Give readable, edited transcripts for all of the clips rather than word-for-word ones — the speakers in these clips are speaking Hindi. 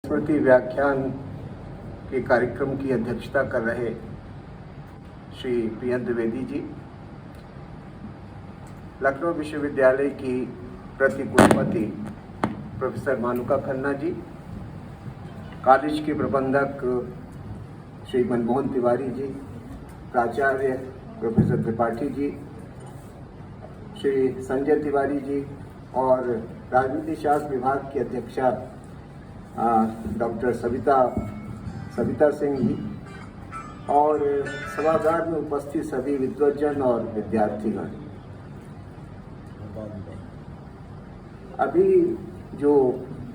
स्मृति व्याख्यान के कार्यक्रम की अध्यक्षता कर रहे श्री प्रियंक द्विवेदी जी, लखनऊ विश्वविद्यालय की प्रति कुलपति professor manuka Khanna ji, college के प्रबंधक श्री मनमोहन तिवारी जी, प्राचार्य प्रोफेसर त्रिपाठी जी, श्री संजय तिवारी जी और राजनीति शास्त्र विभाग की अध्यक्षा डॉक्टर सविता सिंह जी और सभागार में उपस्थित सभी विद्वज्जन और विद्यार्थीगण। अभी जो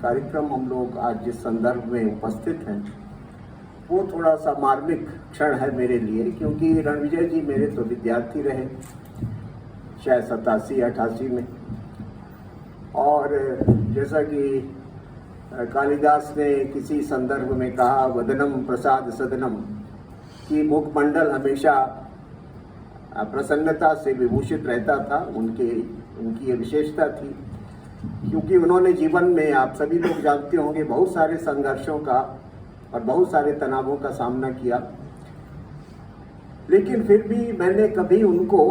कार्यक्रम हम लोग आज जिस संदर्भ में उपस्थित हैं वो थोड़ा सा मार्मिक क्षण है मेरे लिए, क्योंकि रणविजय जी मेरे तो विद्यार्थी रहे शायद 87-88 में, और जैसा कि कालिदास ने किसी संदर्भ में कहा, वदनम प्रसाद सदनम, कि मुखमंडल हमेशा प्रसन्नता से विभूषित रहता था। उनकी ये विशेषता थी, क्योंकि उन्होंने जीवन में, आप सभी लोग जानते होंगे, बहुत सारे संघर्षों का और बहुत सारे तनावों का सामना किया, लेकिन फिर भी मैंने कभी उनको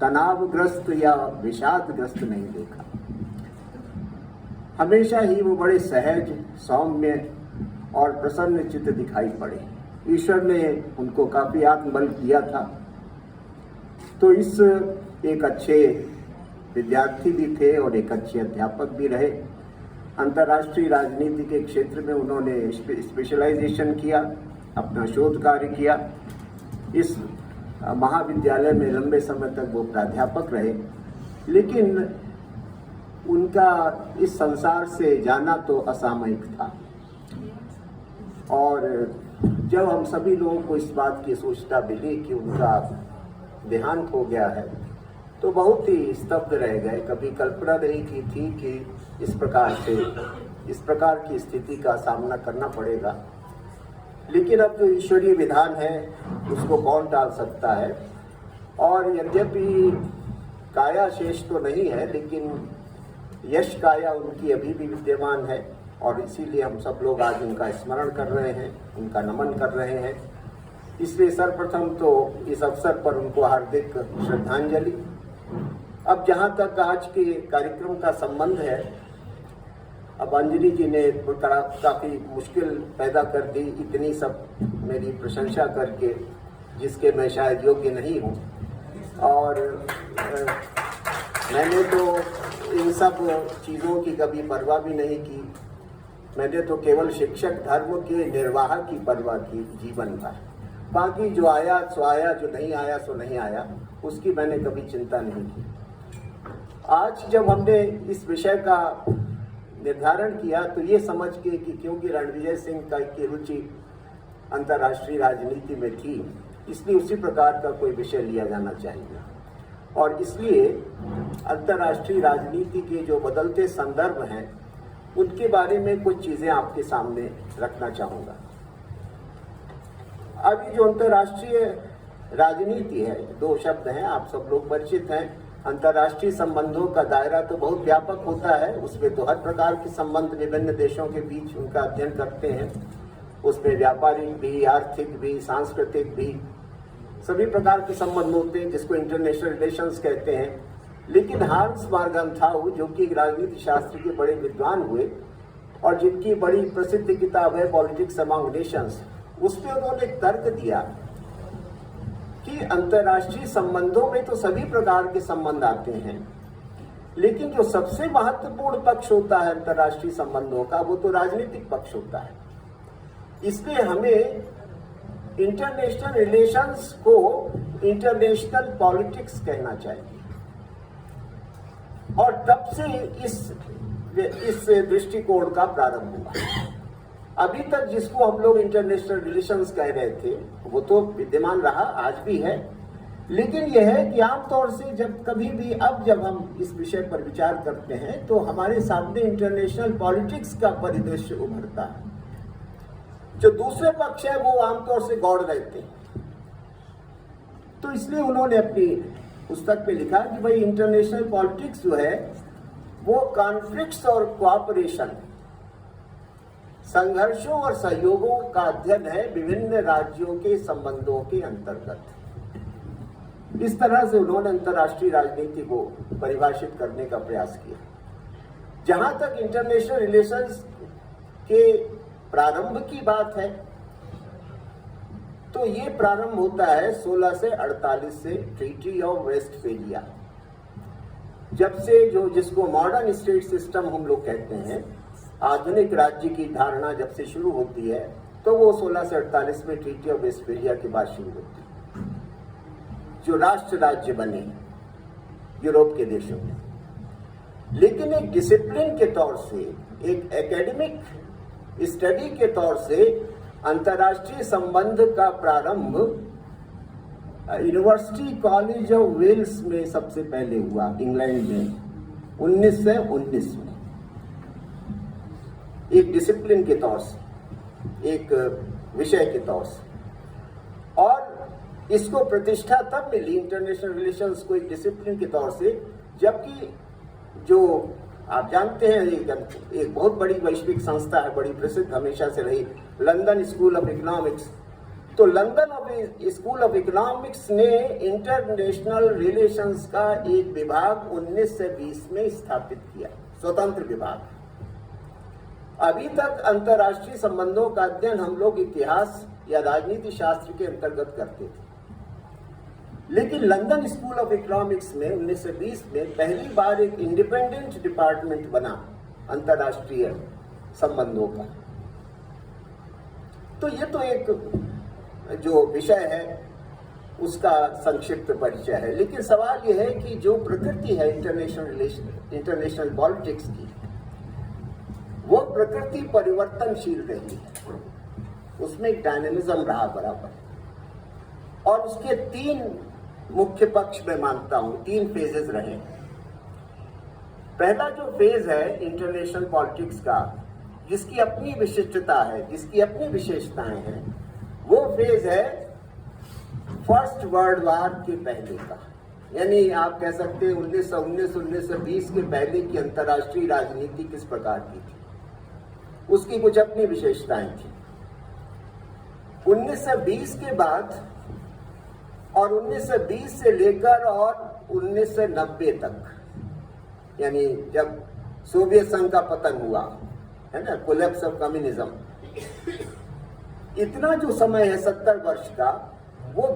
तनावग्रस्त या विषादग्रस्त नहीं देखा। हमेशा ही वो बड़े सहज, सौम्य और प्रसन्न चित्त दिखाई पड़े। ईश्वर ने उनको काफी आत्मबल दिया था। तो इस एक अच्छे विद्यार्थी भी थे और एक अच्छे अध्यापक भी रहे। अंतर्राष्ट्रीय राजनीति के क्षेत्र में उन्होंने स्पेशलाइजेशन किया, अपना शोध कार्य किया। इस महाविद्यालय में लंबे समय तक वो प्राध्यापक रहे, लेकिन उनका इस संसार से जाना तो असामयिक था। और जब हम सभी लोगों को इस बात की सूचना मिली कि उनका देहांत हो गया है, तो बहुत ही स्तब्ध रह गए। कभी कल्पना नहीं की थी कि इस प्रकार की स्थिति का सामना करना पड़ेगा, लेकिन अब जो ईश्वरीय विधान है उसको कौन टाल सकता है। और यद्यपि काया शेष तो नहीं है, लेकिन यश काया उनकी अभी भी विद्यमान है, और इसीलिए हम सब लोग आज उनका स्मरण कर रहे हैं, उनका नमन कर रहे हैं। इसलिए सर्वप्रथम तो इस अवसर पर उनको हार्दिक श्रद्धांजलि। अब जहाँ तक आज के कार्यक्रम का संबंध है, अब अंजलि जी ने काफ़ी मुश्किल पैदा कर दी, इतनी सब मेरी प्रशंसा करके, जिसके मैं शायद योग्य नहीं हूँ। और मैंने तो इन सब चीज़ों की कभी परवाह भी नहीं की। मैंने तो केवल शिक्षक धर्म के निर्वाह की परवाह की जीवन भर। बाकी जो आया सो आया, जो नहीं आया सो नहीं आया, उसकी मैंने कभी चिंता नहीं की। आज जब हमने इस विषय का निर्धारण किया तो ये समझ के कि क्योंकि रणविजय सिंह की रुचि अंतर्राष्ट्रीय राजनीति में थी, इसलिए उसी प्रकार का कोई विषय लिया जाना चाहिए। और इसलिए अंतर्राष्ट्रीय राजनीति के जो बदलते संदर्भ हैं उनके बारे में कुछ चीज़ें आपके सामने रखना चाहूँगा। अभी जो अंतर्राष्ट्रीय राजनीति है, दो शब्द हैं, आप सब लोग परिचित हैं। अंतर्राष्ट्रीय संबंधों का दायरा तो बहुत व्यापक होता है, उसमें तो हर प्रकार के संबंध विभिन्न देशों के बीच उनका अध्ययन करते हैं। उसमें व्यापारिक भी, आर्थिक भी, सांस्कृतिक भी, सभी प्रकार के संबंध होते हैं, जिसको इंटरनेशनल रिलेशंस कहते हैं। लेकिन हांस मार्गन्थाउ, जो कि राजनीति शास्त्र के बड़े विद्वान हुए और जिनकी बड़ी प्रसिद्ध किताब है पॉलिटिक्स अमंग नेशंस, उसमें उन्होंने तर्क दिया कि अंतर्राष्ट्रीय संबंधों में तो सभी प्रकार के संबंध आते हैं, लेकिन जो सबसे महत्वपूर्ण पक्ष होता है अंतर्राष्ट्रीय संबंधों का, वो तो राजनीतिक पक्ष होता है। इसलिए हमें इंटरनेशनल रिलेशंस को इंटरनेशनल पॉलिटिक्स कहना चाहिए। और तब से इस दृष्टिकोण का प्रारंभ हुआ। अभी तक जिसको हम लोग इंटरनेशनल रिलेशंस कह रहे थे वो तो विद्यमान रहा, आज भी है, लेकिन यह है कि आमतौर से जब कभी भी अब जब हम इस विषय पर विचार करते हैं तो हमारे सामने इंटरनेशनल पॉलिटिक्स का परिदृश्य उभरता है। जो दूसरे पक्ष है वो आमतौर से गौड़ रहते हैं। तो इसलिए उन्होंने अपनी पुस्तक में लिखा कि भाई इंटरनेशनल पॉलिटिक्स जो है वो कॉन्फ्लिक्ट्स और कोऑपरेशन संघर्षों और सहयोगों का अध्ययन है विभिन्न राज्यों के संबंधों के अंतर्गत। इस तरह से उन्होंने अंतर्राष्ट्रीय राजनीति को परिभाषित करने का प्रयास किया। जहां तक इंटरनेशनल रिलेशंस के प्रारंभ की बात है, तो ये प्रारंभ होता है 1648 से ट्रीटी ऑफ वेस्टफेलिया, जब से जिसको मॉडर्न स्टेट सिस्टम हम लोग कहते हैं, आधुनिक राज्य की धारणा जब से शुरू होती है, तो वो 1648 में ट्रीटी ऑफ वेस्टफेलिया के बाद शुरू होती है, जो राष्ट्र राज्य बने यूरोप के देशों में। लेकिन एक डिसिप्लिन के तौर से, एक एकेडमिक स्टडी के तौर से अंतर्राष्ट्रीय संबंध का प्रारंभ यूनिवर्सिटी कॉलेज ऑफ वेल्स में सबसे पहले हुआ, इंग्लैंड में 1919 में, एक डिसिप्लिन के तौर से, एक विषय के तौर से। और इसको प्रतिष्ठा तब मिली, इंटरनेशनल रिलेशंस को एक डिसिप्लिन के तौर से, जबकि जो आप जानते हैं एक बहुत बड़ी वैश्विक संस्था है, बड़ी प्रसिद्ध हमेशा से रही, लंदन स्कूल ऑफ इकोनॉमिक्स। तो लंदन स्कूल ऑफ इकोनॉमिक्स ने इंटरनेशनल रिलेशंस का एक विभाग 1920 में स्थापित किया, स्वतंत्र विभाग। अभी तक अंतर्राष्ट्रीय संबंधों का अध्ययन हम लोग इतिहास या राजनीति शास्त्र के अंतर्गत करते थे, लेकिन लंदन स्कूल ऑफ इकोनॉमिक्स में 1920 में पहली बार एक इंडिपेंडेंट डिपार्टमेंट बना अंतर्राष्ट्रीय संबंधों का। तो ये तो एक जो विषय है उसका संक्षिप्त परिचय है। लेकिन सवाल यह है कि जो प्रकृति है इंटरनेशनल पॉलिटिक्स की, वो प्रकृति परिवर्तनशील रही है, उसमें एक डायनेमिज्म रहा बराबर, और उसके तीन मुख्य पक्ष मैं मानता हूं, तीन फेजेस रहे। पहला जो फेज है इंटरनेशनल पॉलिटिक्स का, जिसकी अपनी विशिष्टता है, जिसकी अपनी विशेषताएं हैं, वो फेज है फर्स्ट वर्ल्ड वॉर के पहले का। यानी आप कह सकते हैं 1919-1920 के पहले की अंतर्राष्ट्रीय राजनीति किस प्रकार की थी, उसकी कुछ अपनी विशेषताएं थी। 1920 के बाद और 1920 से लेकर और 1990 तक, यानी जब सोवियत संघ का पतन हुआ है ना, कोलैप्स ऑफ कम्युनिज्म, इतना जो समय है 70 वर्ष का, वो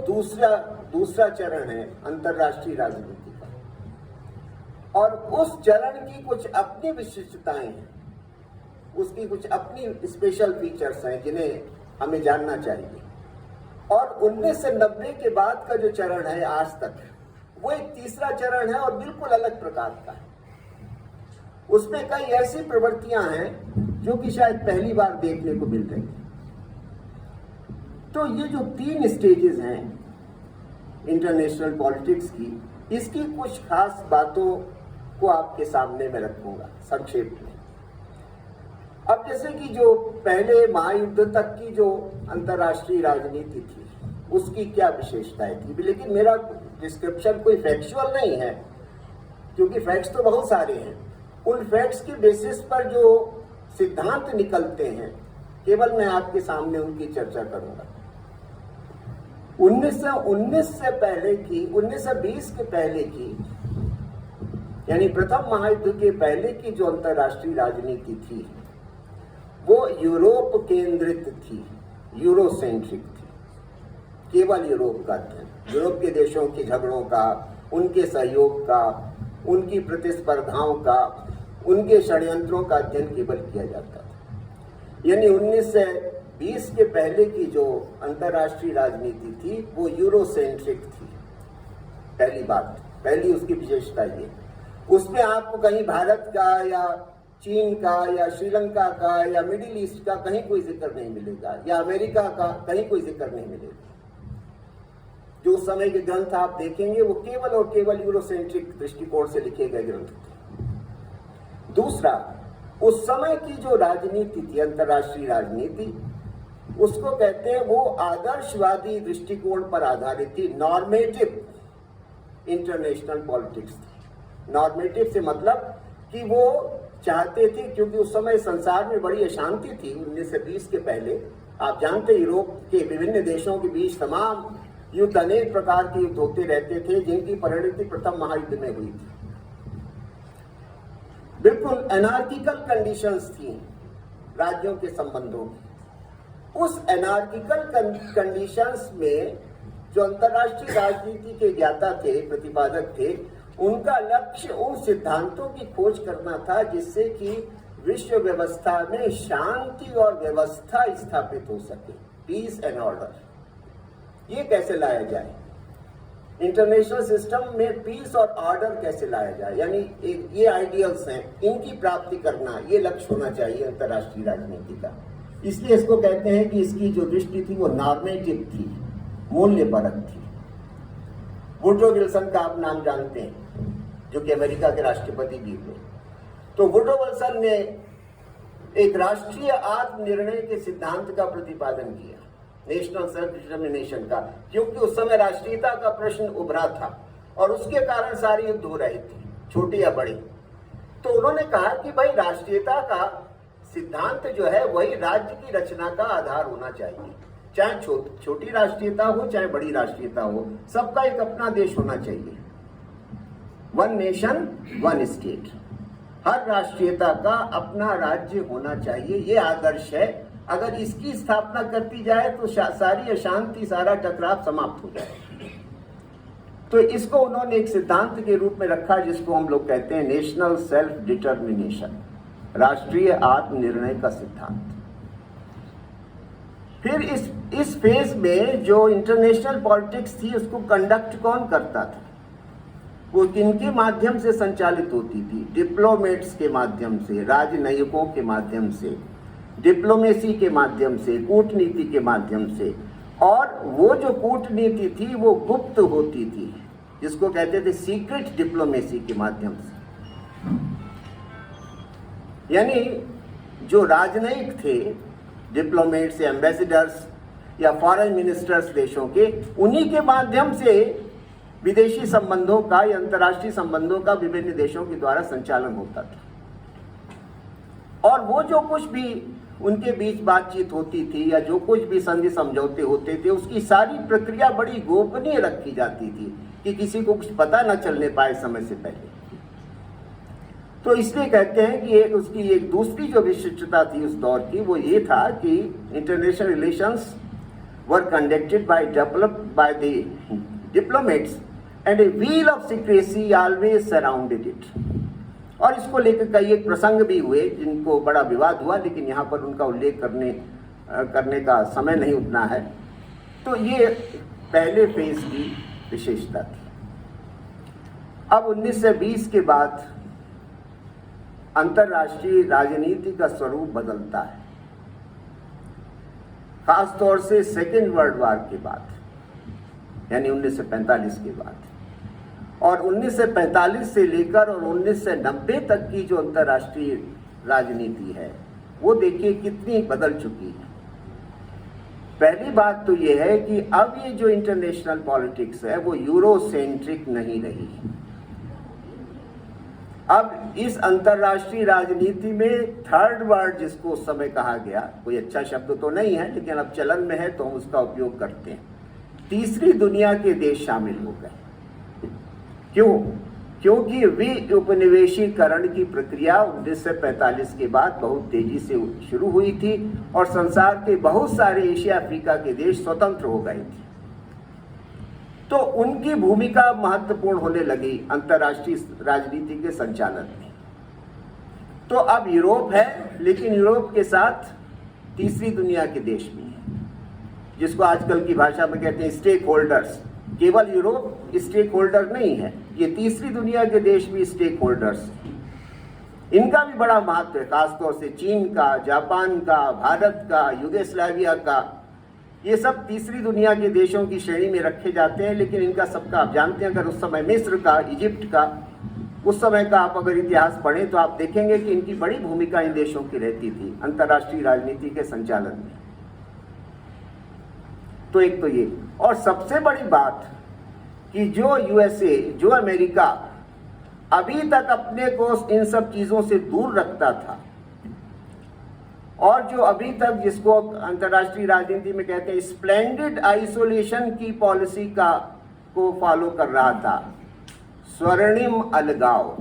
दूसरा चरण है अंतर्राष्ट्रीय राजनीति का। और उस चरण की कुछ अपनी विशिष्टताएं हैं, उसकी कुछ अपनी स्पेशल फीचर्स हैं जिन्हें हमें जानना चाहिए। और 1990 के बाद का जो चरण है आज तक, वो एक तीसरा चरण है और बिल्कुल अलग प्रकार का है। उसमें कई ऐसी प्रवृत्तियां हैं जो कि शायद पहली बार देखने को मिल रही हैं। तो ये जो तीन स्टेजेस हैं इंटरनेशनल पॉलिटिक्स की, इसकी कुछ खास बातों को आपके सामने मैं रखूंगा संक्षेप में। अब जैसे कि जो पहले महायुद्ध तक की जो अंतर्राष्ट्रीय राजनीति थी, उसकी क्या विशेषताएं थी, लेकिन मेरा डिस्क्रिप्शन कोई फैक्चुअल नहीं है, क्योंकि फैक्ट्स तो बहुत सारे हैं। उन फैक्ट्स के बेसिस पर जो सिद्धांत निकलते हैं, केवल मैं आपके सामने उनकी चर्चा करूंगा। 1919 से पहले की, 1920 के पहले की, यानी प्रथम महायुद्ध के पहले की जो अंतर्राष्ट्रीय राजनीति थी, वो यूरोप केंद्रित थी, यूरोसेंट्रिक थी, केवल यूरोप का अध्ययन, यूरोप के देशों के झगड़ों का, उनके सहयोग का, उनकी प्रतिस्पर्धाओं का, उनके षड्यंत्रों का अध्ययन केवल किया जाता था। यानी 1920 के पहले की जो अंतर्राष्ट्रीय राजनीति थी वो यूरोसेंट्रिक थी। पहली बात, पहली उसकी विशेषता ये, उसमें आपको कहीं भारत का या चीन का या श्रीलंका का या मिडिल ईस्ट का कहीं कोई जिक्र नहीं मिलेगा, या अमेरिका का कहीं कोई जिक्र नहीं मिलेगा। जो उस समय के ग्रंथ आप देखेंगे वो केवल और केवल यूरोसेंट्रिक दृष्टिकोण से लिखे गए ग्रंथ थे। दूसरा, उस समय की जो राजनीति थी, अंतर्राष्ट्रीय राजनीति, उसको कहते हैं वो आदर्शवादी दृष्टिकोण पर आधारित थी, नॉर्मेटिव इंटरनेशनल पॉलिटिक्स थी। नॉर्मेटिव से मतलब कि वो चाहते थे, क्योंकि उस समय संसार में बड़ी अशांति थी 1920 के पहले। आप जानते यूरोप के विभिन्न देशों के बीच तमाम युद्ध, अनेक प्रकार के युद्ध होते रहते थे, जिनकी परिणति प्रथम महायुद्ध में हुई थी। बिल्कुल एनार्किकल कंडीशंस थी राज्यों के संबंधों की। उस एनार्किकल कंडीशंस में जो अंतर्राष्ट्रीय राजनीति के ज्ञाता थे, प्रतिपादक थे, उनका लक्ष्य उन सिद्धांतों की खोज करना था जिससे कि विश्व व्यवस्था में शांति और व्यवस्था स्थापित हो सके, पीस एंड ऑर्डर। ये कैसे लाया जाए, इंटरनेशनल सिस्टम में पीस और ऑर्डर कैसे लाया जाए, यानी ये आइडियल्स हैं, इनकी प्राप्ति करना, ये लक्ष्य होना चाहिए अंतर्राष्ट्रीय राजनीति का। इसलिए इसको कहते हैं कि इसकी जो दृष्टि थी वो नॉर्मेटिव थी, मूल्यपरक थी। वुडरो विल्सन का आप नाम जानते हैं, जो कि अमेरिका के राष्ट्रपति भी हुए। तो वुडरो विल्सन ने एक राष्ट्रीय आत्मनिर्णय के सिद्धांत का प्रतिपादन किया, नेशनल सेल्फ डिटर्मिनेशन का, क्योंकि उस समय राष्ट्रीयता का प्रश्न उभरा था और उसके कारण सारे युद्ध हो रहे थे, छोटे या बड़े। तो उन्होंने कहा कि भाई राष्ट्रीयता का सिद्धांत जो है वही राज्य की रचना का आधार होना चाहिए, चाहे छोटी राष्ट्रीयता हो चाहे बड़ी राष्ट्रीयता हो, सबका एक अपना देश होना चाहिए। वन नेशन वन स्टेट, हर राष्ट्रीयता का अपना राज्य होना चाहिए, ये आदर्श है। अगर इसकी स्थापना करती जाए तो सारी अशांति, सारा टकराव समाप्त हो जाए। तो इसको उन्होंने एक सिद्धांत के रूप में रखा, जिसको हम लोग कहते हैं नेशनल सेल्फ डिटर्मिनेशन, राष्ट्रीय आत्मनिर्णय का सिद्धांत। फिर इस फेज में जो इंटरनेशनल पॉलिटिक्स थी उसको कंडक्ट कौन करता था, वो किनके माध्यम से संचालित होती थी? डिप्लोमेट्स के माध्यम से, राजनयिकों के माध्यम से, डिप्लोमेसी के माध्यम से, कूटनीति के माध्यम से। और वो जो कूटनीति थी वो गुप्त होती थी, जिसको कहते थे सीक्रेट डिप्लोमेसी के माध्यम से। यानी जो राजनयिक थे, डिप्लोमेट्स या एम्बेसडर्स या फॉरेन मिनिस्टर्स देशों के, उन्हीं के माध्यम से विदेशी संबंधों का या अंतर्राष्ट्रीय संबंधों का विभिन्न देशों के द्वारा संचालन होता था। और वो जो कुछ भी उनके बीच बातचीत होती थी या जो कुछ भी संधि समझौते होते थे, उसकी सारी प्रक्रिया बड़ी गोपनीय रखी जाती थी कि किसी को कुछ पता न चलने पाए समय से पहले। तो इसलिए कहते हैं कि उसकी एक दूसरी जो विशिष्टता थी उस दौर की, वो ये था कि international relations were conducted by the diplomats and a wheel of secrecy always surrounded it. और इसको लेकर कई एक प्रसंग भी हुए जिनको बड़ा विवाद हुआ, लेकिन यहाँ पर उनका उल्लेख करने का समय नहीं उतना है। तो ये पहले फेज की विशेषता थी। अब 1920 के बाद अंतर्राष्ट्रीय राजनीति का स्वरूप बदलता है, खासतौर से सेकेंड वर्ल्ड वॉर के बाद, यानी 1945 के बाद। और 1945 से लेकर और 1990 तक की जो अंतर्राष्ट्रीय राजनीति है वो देखिए कितनी बदल चुकी है। पहली बात तो ये है कि अब ये जो इंटरनेशनल पॉलिटिक्स है वो यूरोसेंट्रिक नहीं रही। अब इस अंतर्राष्ट्रीय राजनीति में थर्ड वर्ल्ड, जिसको उस समय कहा गया, कोई अच्छा शब्द तो नहीं है लेकिन अब चलन में है तो हम उसका उपयोग करते हैं, तीसरी दुनिया के देश शामिल हो गए। क्यों? क्योंकि विउपनिवेशीकरण की प्रक्रिया 1945 के बाद बहुत तेजी से शुरू हुई थी और संसार के बहुत सारे एशिया अफ्रीका के देश स्वतंत्र हो गए थे। तो उनकी भूमिका महत्वपूर्ण होने लगी अंतर्राष्ट्रीय राजनीति के संचालन में। तो अब यूरोप है, लेकिन यूरोप के साथ तीसरी दुनिया के देश भी है, जिसको आजकल की भाषा में कहते हैं स्टेक होल्डर्स। केवल यूरोप स्टेक होल्डर नहीं है, ये तीसरी दुनिया के देश भी स्टेक होल्डर्स। इनका भी बड़ा महत्व है, खासतौर से चीन का, जापान का, भारत का, युगोस्लाविया का, ये सब तीसरी दुनिया के देशों की श्रेणी में रखे जाते हैं। लेकिन इनका सबका आप जानते हैं, अगर उस समय मिस्र का, इजिप्ट का, उस समय का आप अगर इतिहास पढ़ें तो आप देखेंगे कि इनकी बड़ी भूमिका इन देशों की रहती थी अंतर्राष्ट्रीय राजनीति के संचालन में। तो एक तो ये, और सबसे बड़ी बात कि जो यूएसए, जो अमेरिका अभी तक अपने को इन सब चीजों से दूर रखता था, और जो अभी तक जिसको अंतर्राष्ट्रीय राजनीति में कहते हैं स्प्लेंडेड आइसोलेशन की पॉलिसी को फॉलो कर रहा था, स्वर्णिम अलगाव,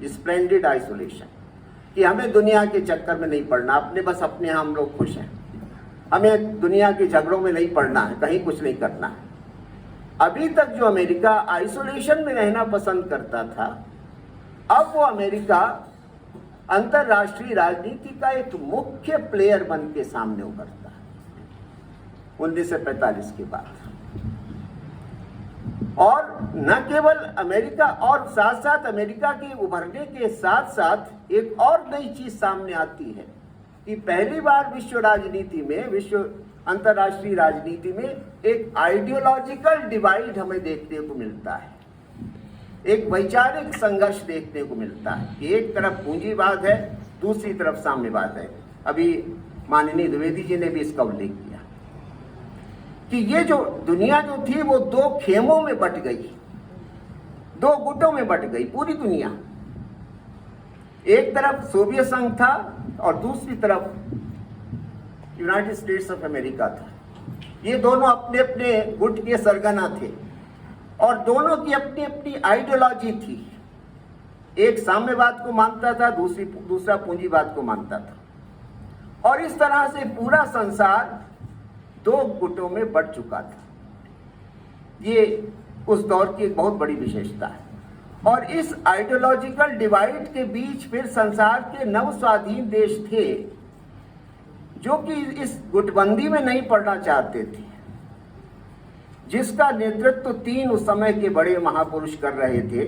स्प्लेंडेड आइसोलेशन, कि हमें दुनिया के चक्कर में नहीं पड़ना, अपने हम लोग खुश हैं, हमें दुनिया के झगड़ों में नहीं पड़ना है, कहीं कुछ नहीं करना है। अभी तक जो अमेरिका आइसोलेशन में रहना पसंद करता था, अब वो अमेरिका अंतर्राष्ट्रीय राजनीति का एक मुख्य प्लेयर बन के सामने उभरता है 1945 के बाद। और न केवल अमेरिका, और साथ साथ अमेरिका के उभरने के साथ साथ एक और नई चीज सामने आती है कि पहली बार विश्व राजनीति में, विश्व अंतर्राष्ट्रीय राजनीति में एक आइडियोलॉजिकल डिवाइड हमें देखने को मिलता है, एक वैचारिक संघर्ष देखने को मिलता है कि एक तरफ पूंजीवाद है, दूसरी तरफ साम्यवाद है। अभी माननीय द्विवेदी जी ने भी इसका उल्लेख किया कि ये जो दुनिया जो थी वो दो खेमों में बट गई, दो गुटों में बट गई पूरी दुनिया। एक तरफ सोवियत संघ था और दूसरी तरफ यूनाइटेड स्टेट्स ऑफ अमेरिका था। ये दोनों अपने अपने गुट के सरगना थे और दोनों की अपनी अपनी आइडियोलॉजी थी। एक साम्यवाद को मानता था, दूसरा पूंजीवाद को मानता था, और इस तरह से पूरा संसार दो गुटों में बट चुका था। ये उस दौर की एक बहुत बड़ी विशेषता है। और इस आइडियोलॉजिकल डिवाइड के बीच फिर संसार के नव स्वाधीन देश थे जो कि इस गुटबंदी में नहीं पड़ना चाहते थे, जिसका नेतृत्व तीन उस समय के बड़े महापुरुष कर रहे थे।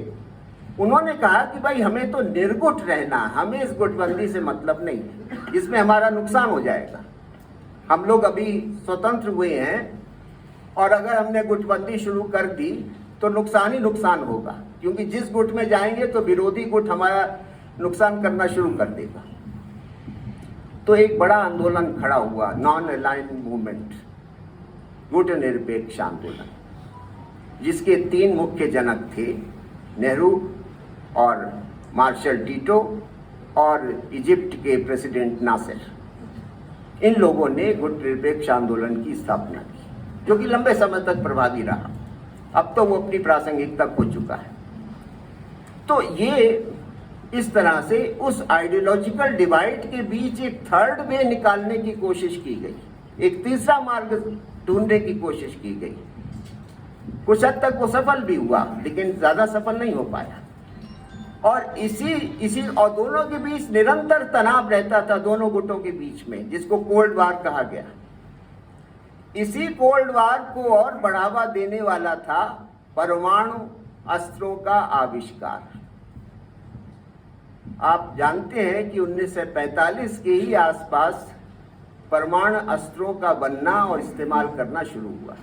उन्होंने कहा कि भाई हमें तो निर्गुट रहना, हमें इस गुटबंदी से मतलब नहीं, इसमें हमारा नुकसान हो जाएगा। हम लोग अभी स्वतंत्र हुए हैं और अगर हमने गुटबंदी शुरू कर दी तो नुकसान ही नुकसान होगा, क्योंकि जिस गुट में जाएंगे तो विरोधी गुट हमारा नुकसान करना शुरू कर देगा। तो एक बड़ा आंदोलन खड़ा हुआ, नॉन अलाइंड मूवमेंट, गुट निरपेक्ष आंदोलन, जिसके तीन मुख्य जनक थे, नेहरू और मार्शल टीटो और इजिप्ट के प्रेसिडेंट नासिर। इन लोगों ने गुट निरपेक्ष आंदोलन की स्थापना की, जो कि लंबे समय तक प्रभावी रहा। अब तो वो अपनी प्रासंगिकता खो चुका है। तो ये इस तरह से उस आइडियोलॉजिकल डिवाइड के बीच एक थर्ड वे निकालने की कोशिश की गई, एक तीसरा मार्ग ढूंढने की कोशिश की गई। कुछ हद तक वो सफल भी हुआ, लेकिन ज्यादा सफल नहीं हो पाया। और इसी और दोनों के बीच निरंतर तनाव रहता था, दोनों गुटों के बीच में, जिसको कोल्ड वार कहा गया। इसी कोल्ड वार को और बढ़ावा देने वाला था परमाणु अस्त्रों का आविष्कार। आप जानते हैं कि 1945 के ही आसपास परमाणु अस्त्रों का बनना और इस्तेमाल करना शुरू हुआ।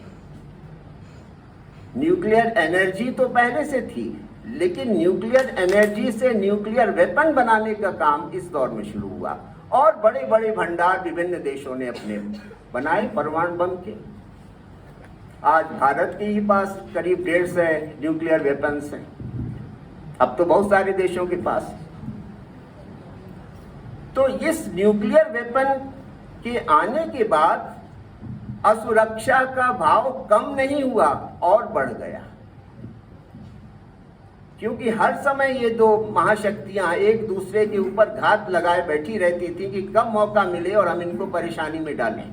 न्यूक्लियर एनर्जी तो पहले से थी, लेकिन न्यूक्लियर एनर्जी से न्यूक्लियर वेपन बनाने का काम इस दौर में शुरू हुआ और बड़े बड़े भंडार विभिन्न देशों ने अपने बनाए परमाणु बम के। आज भारत के ही पास करीब 150 न्यूक्लियर वेपन्स हैं, अब तो बहुत सारे देशों के पास। तो इस न्यूक्लियर वेपन के आने के बाद असुरक्षा का भाव कम नहीं हुआ और बढ़ गया, क्योंकि हर समय ये दो महाशक्तियां एक दूसरे के ऊपर घात लगाए बैठी रहती थी कि कब मौका मिले और हम इनको परेशानी में डालें।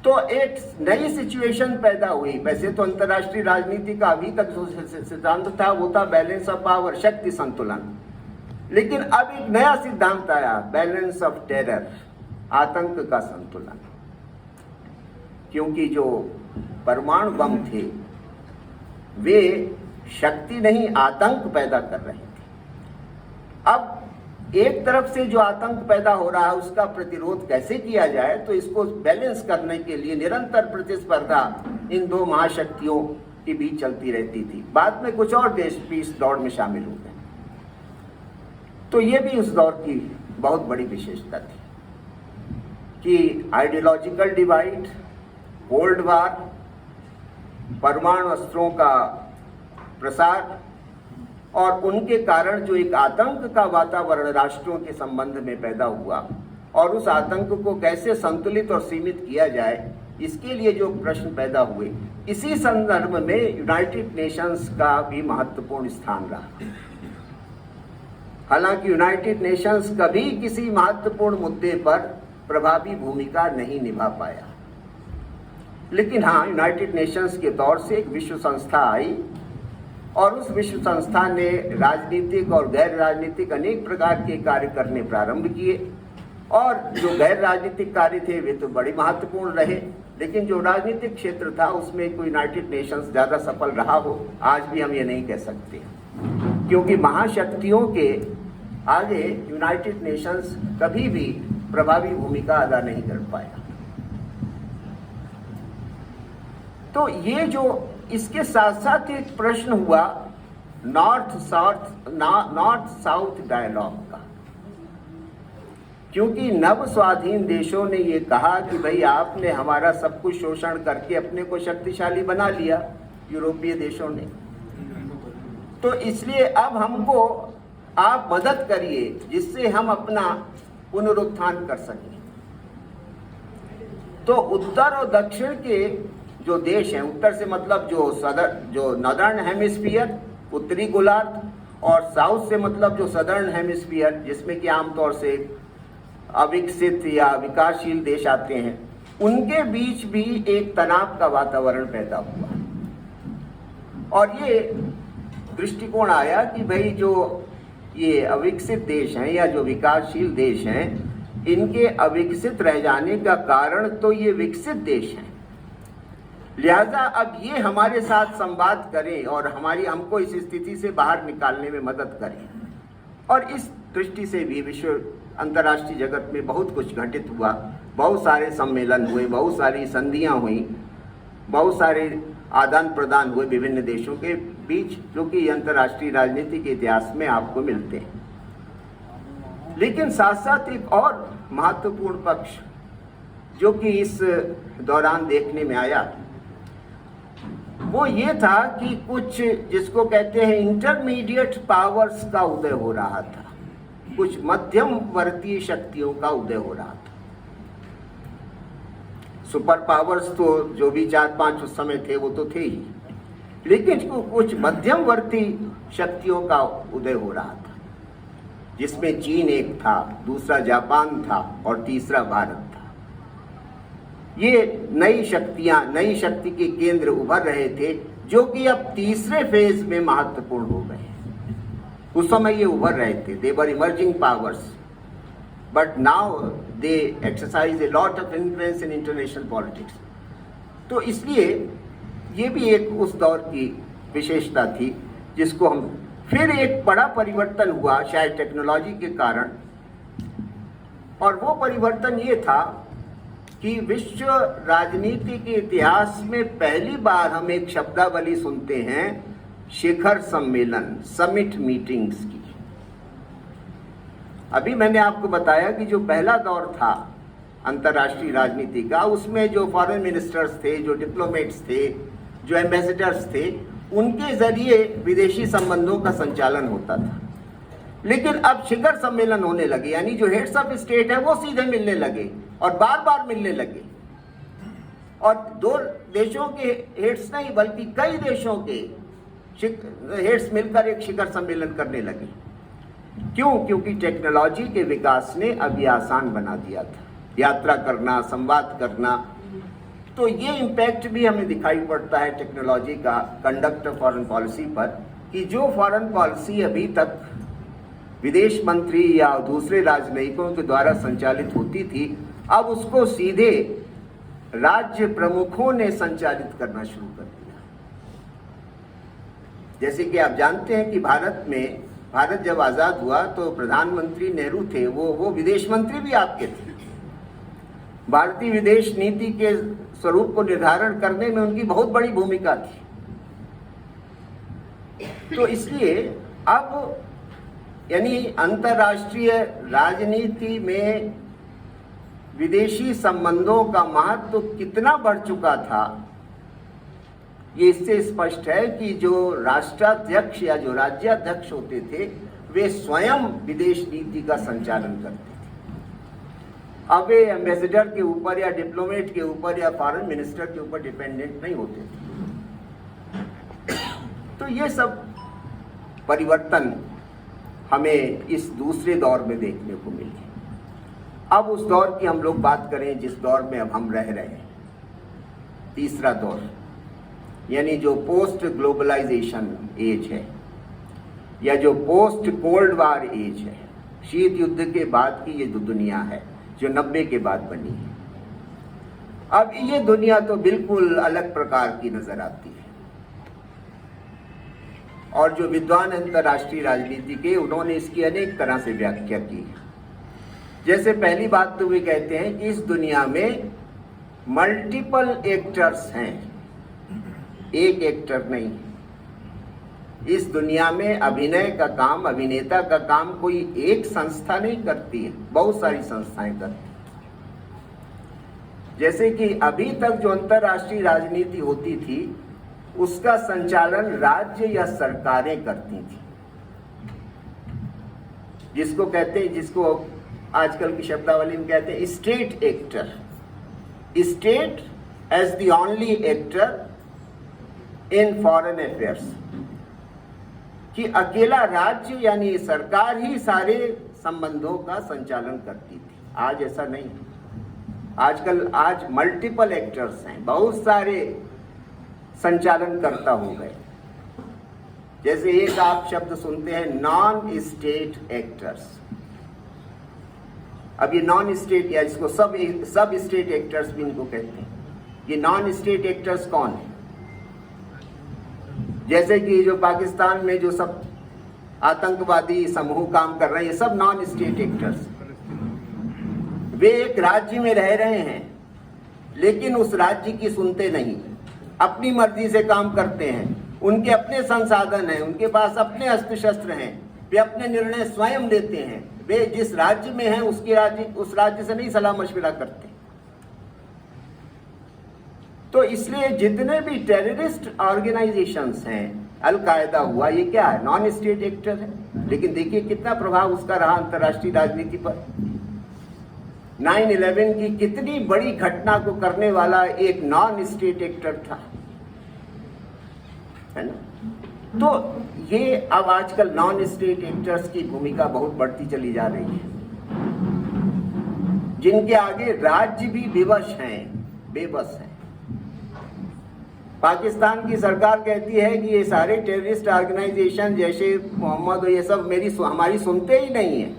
तो एक नई सिचुएशन पैदा हुई। वैसे तो अंतर्राष्ट्रीय राजनीति का अभी तक जो सिद्धांत था वो था बैलेंस ऑफ पावर, शक्ति संतुलन, लेकिन अब एक नया सिद्धांत आया, बैलेंस ऑफ टेरर, आतंक का संतुलन। क्योंकि जो परमाणु बम थे वे शक्ति नहीं आतंक पैदा कर रहे थे। अब एक तरफ से जो आतंक पैदा हो रहा है उसका प्रतिरोध कैसे किया जाए, तो इसको बैलेंस करने के लिए निरंतर प्रतिस्पर्धा इन दो महाशक्तियों के बीच चलती रहती थी। बाद में कुछ और देश भी इस दौड़ में शामिल हो गए। तो ये भी उस दौर की बहुत बड़ी विशेषता थी कि आइडियोलॉजिकल डिवाइड, कोल्ड वार, परमाणु अस्त्रों का प्रसार और उनके कारण जो एक आतंक का वातावरण राष्ट्रों के संबंध में पैदा हुआ और उस आतंक को कैसे संतुलित और सीमित किया जाए, इसके लिए जो प्रश्न पैदा हुए, इसी संदर्भ में यूनाइटेड नेशंस का भी महत्वपूर्ण स्थान रहा। हालांकि यूनाइटेड नेशंस कभी किसी महत्वपूर्ण मुद्दे पर प्रभावी भूमिका नहीं निभा पाया, लेकिन हाँ, यूनाइटेड नेशंस के तौर से एक विश्व संस्था आई और उस विश्व संस्था ने राजनीतिक और गैर राजनीतिक अनेक प्रकार के कार्य करने प्रारंभ किए, और जो गैर राजनीतिक कार्य थे वे तो बड़े महत्वपूर्ण रहे, लेकिन जो राजनीतिक क्षेत्र था उसमें कोई यूनाइटेड नेशंस ज़्यादा सफल रहा हो, आज भी हम ये नहीं कह सकते, क्योंकि महाशक्तियों के आगे यूनाइटेड नेशंस कभी भी प्रभावी भूमिका अदा नहीं कर पाया। तो ये जो इसके साथ साथ एक प्रश्न हुआ नॉर्थ साउथ डायलॉग का, क्योंकि नव स्वाधीन देशों ने ये कहा कि भाई आपने हमारा सब कुछ शोषण करके अपने को शक्तिशाली बना लिया, यूरोपीय देशों ने, तो इसलिए अब हमको आप मदद करिए जिससे हम अपना पुनरुत्थान कर सकें। तो उत्तर और दक्षिण के जो देश हैं, उत्तर से मतलब जो नॉर्दर्न हेमिस्फीयर उत्तरी गोलार्ध, और साउथ से मतलब जो सदर्न हेमिस्फीयर जिसमें कि आमतौर से अविकसित या विकासशील देश आते हैं, उनके बीच भी एक तनाव का वातावरण पैदा हुआ। और ये दृष्टिकोण आया कि भाई जो ये अविकसित देश हैं या जो विकासशील देश हैं, इनके अविकसित रह जाने का कारण तो ये विकसित देश हैं, लिहाजा अब ये हमारे साथ संवाद करें और हमको इस स्थिति से बाहर निकालने में मदद करें। और इस दृष्टि से भी विश्व अंतर्राष्ट्रीय जगत में बहुत कुछ घटित हुआ, बहुत सारे सम्मेलन हुए, बहुत सारी संधियां हुई, बहुत सारे आदान प्रदान हुए विभिन्न देशों के बीच, जो कि अंतर्राष्ट्रीय राजनीति के इतिहास में आपको मिलते हैं। लेकिन साथ साथ एक और महत्वपूर्ण पक्ष जो कि इस दौरान देखने में आया, वो ये था कि कुछ जिसको कहते हैं इंटरमीडिएट पावर्स का उदय हो रहा था, कुछ मध्यमवर्तीय शक्तियों का उदय हो रहा था। सुपर पावर्स तो जो भी 4-5 उस समय थे वो तो थे ही, लेकिन कुछ मध्यमवर्ती शक्तियों का उदय हो रहा था, जिसमें चीन एक था, दूसरा जापान था और तीसरा भारत था। ये नई शक्ति के केंद्र उभर रहे थे, जो कि अब तीसरे फेज में महत्वपूर्ण हो गए। उस समय ये उभर रहे थे, they were emerging powers, but now they exercise a lot of influence in international politics. तो इसलिए ये भी एक उस दौर की विशेषता थी, जिसको हम फिर एक बड़ा परिवर्तन हुआ शायद टेक्नोलॉजी के कारण, और वो परिवर्तन ये था कि विश्व राजनीति के इतिहास में पहली बार हम एक शब्दावली सुनते हैं शिखर सम्मेलन, समिट मीटिंग्स की। अभी मैंने आपको बताया कि जो पहला दौर था अंतर्राष्ट्रीय राजनीति का, उसमें जो फॉरेन मिनिस्टर्स थे, जो डिप्लोमेट्स थे, जो एम्बेसडर्स थे, उनके जरिए विदेशी संबंधों का संचालन होता था। लेकिन अब शिखर सम्मेलन होने लगे, यानी जो हेड्स ऑफ स्टेट है वो सीधे मिलने लगे और बार बार मिलने लगे, और 2 देशों के हेड्स नहीं बल्कि कई देशों के हेड्स मिलकर एक शिखर सम्मेलन करने लगे। क्यों? क्योंकि टेक्नोलॉजी के विकास ने अब ये आसान बना दिया था, यात्रा करना, संवाद करना। तो ये इम्पैक्ट भी हमें दिखाई पड़ता है टेक्नोलॉजी का कंडक्ट ऑफ फॉरेन पॉलिसी पर, कि जो फॉरेन पॉलिसी अभी तक विदेश मंत्री या दूसरे राजनयिकों के द्वारा संचालित होती थी, अब उसको सीधे राज्य प्रमुखों ने संचालित करना शुरू कर दिया। जैसे कि आप जानते हैं कि भारत जब आज़ाद हुआ तो प्रधानमंत्री नेहरू थे, वो विदेश मंत्री भी आपके थे। भारतीय विदेश नीति के स्वरूप को निर्धारण करने में उनकी बहुत बड़ी भूमिका थी। तो इसलिए अब यानी अंतर्राष्ट्रीय राजनीति में विदेशी संबंधों का महत्व कितना बढ़ चुका था, ये इससे स्पष्ट है कि जो राष्ट्राध्यक्ष या जो राज्याध्यक्ष होते थे वे स्वयं विदेश नीति का संचालन करते थे। अब वे एम्बेसडर के ऊपर या डिप्लोमेट के ऊपर या फॉरेन मिनिस्टर के ऊपर डिपेंडेंट नहीं होते थे। तो ये सब परिवर्तन हमें इस दूसरे दौर में देखने को मिले। अब उस दौर की हम लोग बात करें जिस दौर में अब हम रह रहे हैं, तीसरा दौर, यानी जो पोस्ट ग्लोबलाइजेशन एज है या जो पोस्ट कोल्ड वार एज है, शीत युद्ध के बाद की ये जो दुनिया है जो 90 के बाद बनी है। अब ये दुनिया तो बिल्कुल अलग प्रकार की नजर आती है और जो विद्वान अंतर्राष्ट्रीय राजनीति के उन्होंने इसकी अनेक तरह से व्याख्या की है। जैसे पहली बात तो वे कहते हैं कि इस दुनिया में मल्टीपल एक्टर्स हैं, एक एक्टर नहीं। इस दुनिया में अभिनय का काम, अभिनेता का काम कोई एक संस्था नहीं करती है, बहुत सारी संस्थाएं करती हैं। जैसे कि अभी तक जो अंतर्राष्ट्रीय राजनीति होती थी उसका संचालन राज्य या सरकारें करती थी, जिसको कहते हैं, जिसको आजकल की शब्दावली में कहते हैं state actor. State as the only actor in foreign affairs, कि अकेला राज्य यानी सरकार ही सारे संबंधों का संचालन करती थी। आज ऐसा नहीं, आज मल्टीपल एक्टर्स हैं, बहुत सारे संचालनकर्ता हो गए। जैसे एक आप शब्द सुनते हैं नॉन स्टेट एक्टर्स। अब ये नॉन स्टेट या इसको सब स्टेट एक्टर्स भी इनको कहते हैं। ये नॉन स्टेट एक्टर्स कौन है? जैसे कि जो पाकिस्तान में जो सब आतंकवादी समूह काम कर रहे हैं, ये सब नॉन स्टेट एक्टर्स। वे एक राज्य में रह रहे हैं लेकिन उस राज्य की सुनते नहीं, अपनी मर्जी से काम करते हैं, उनके अपने संसाधन हैं, उनके पास अपने अस्त्र शस्त्र हैं, वे अपने निर्णय स्वयं लेते हैं। वे जिस राज्य में हैं उस राज्य से नहीं सलाह मशविरा करते। तो इसलिए जितने भी टेररिस्ट ऑर्गेनाइजेशंस हैं, अल-कायदा हुआ, ये क्या है? नॉन स्टेट एक्टर है। लेकिन देखिए कितना प्रभाव उसका रहा अंतर्राष्ट्रीय राजनीति पर। 9/11 की कितनी बड़ी घटना को करने वाला एक नॉन स्टेट एक्टर था, है ना? तो ये अब आजकल नॉन स्टेट एक्टर्स की भूमिका बहुत बढ़ती चली जा रही है, जिनके आगे राज्य भी विवश हैं, बेबस हैं। पाकिस्तान की सरकार कहती है कि ये सारे टेररिस्ट ऑर्गेनाइजेशन जैसे मोहम्मद और ये सब हमारी सुनते ही नहीं है,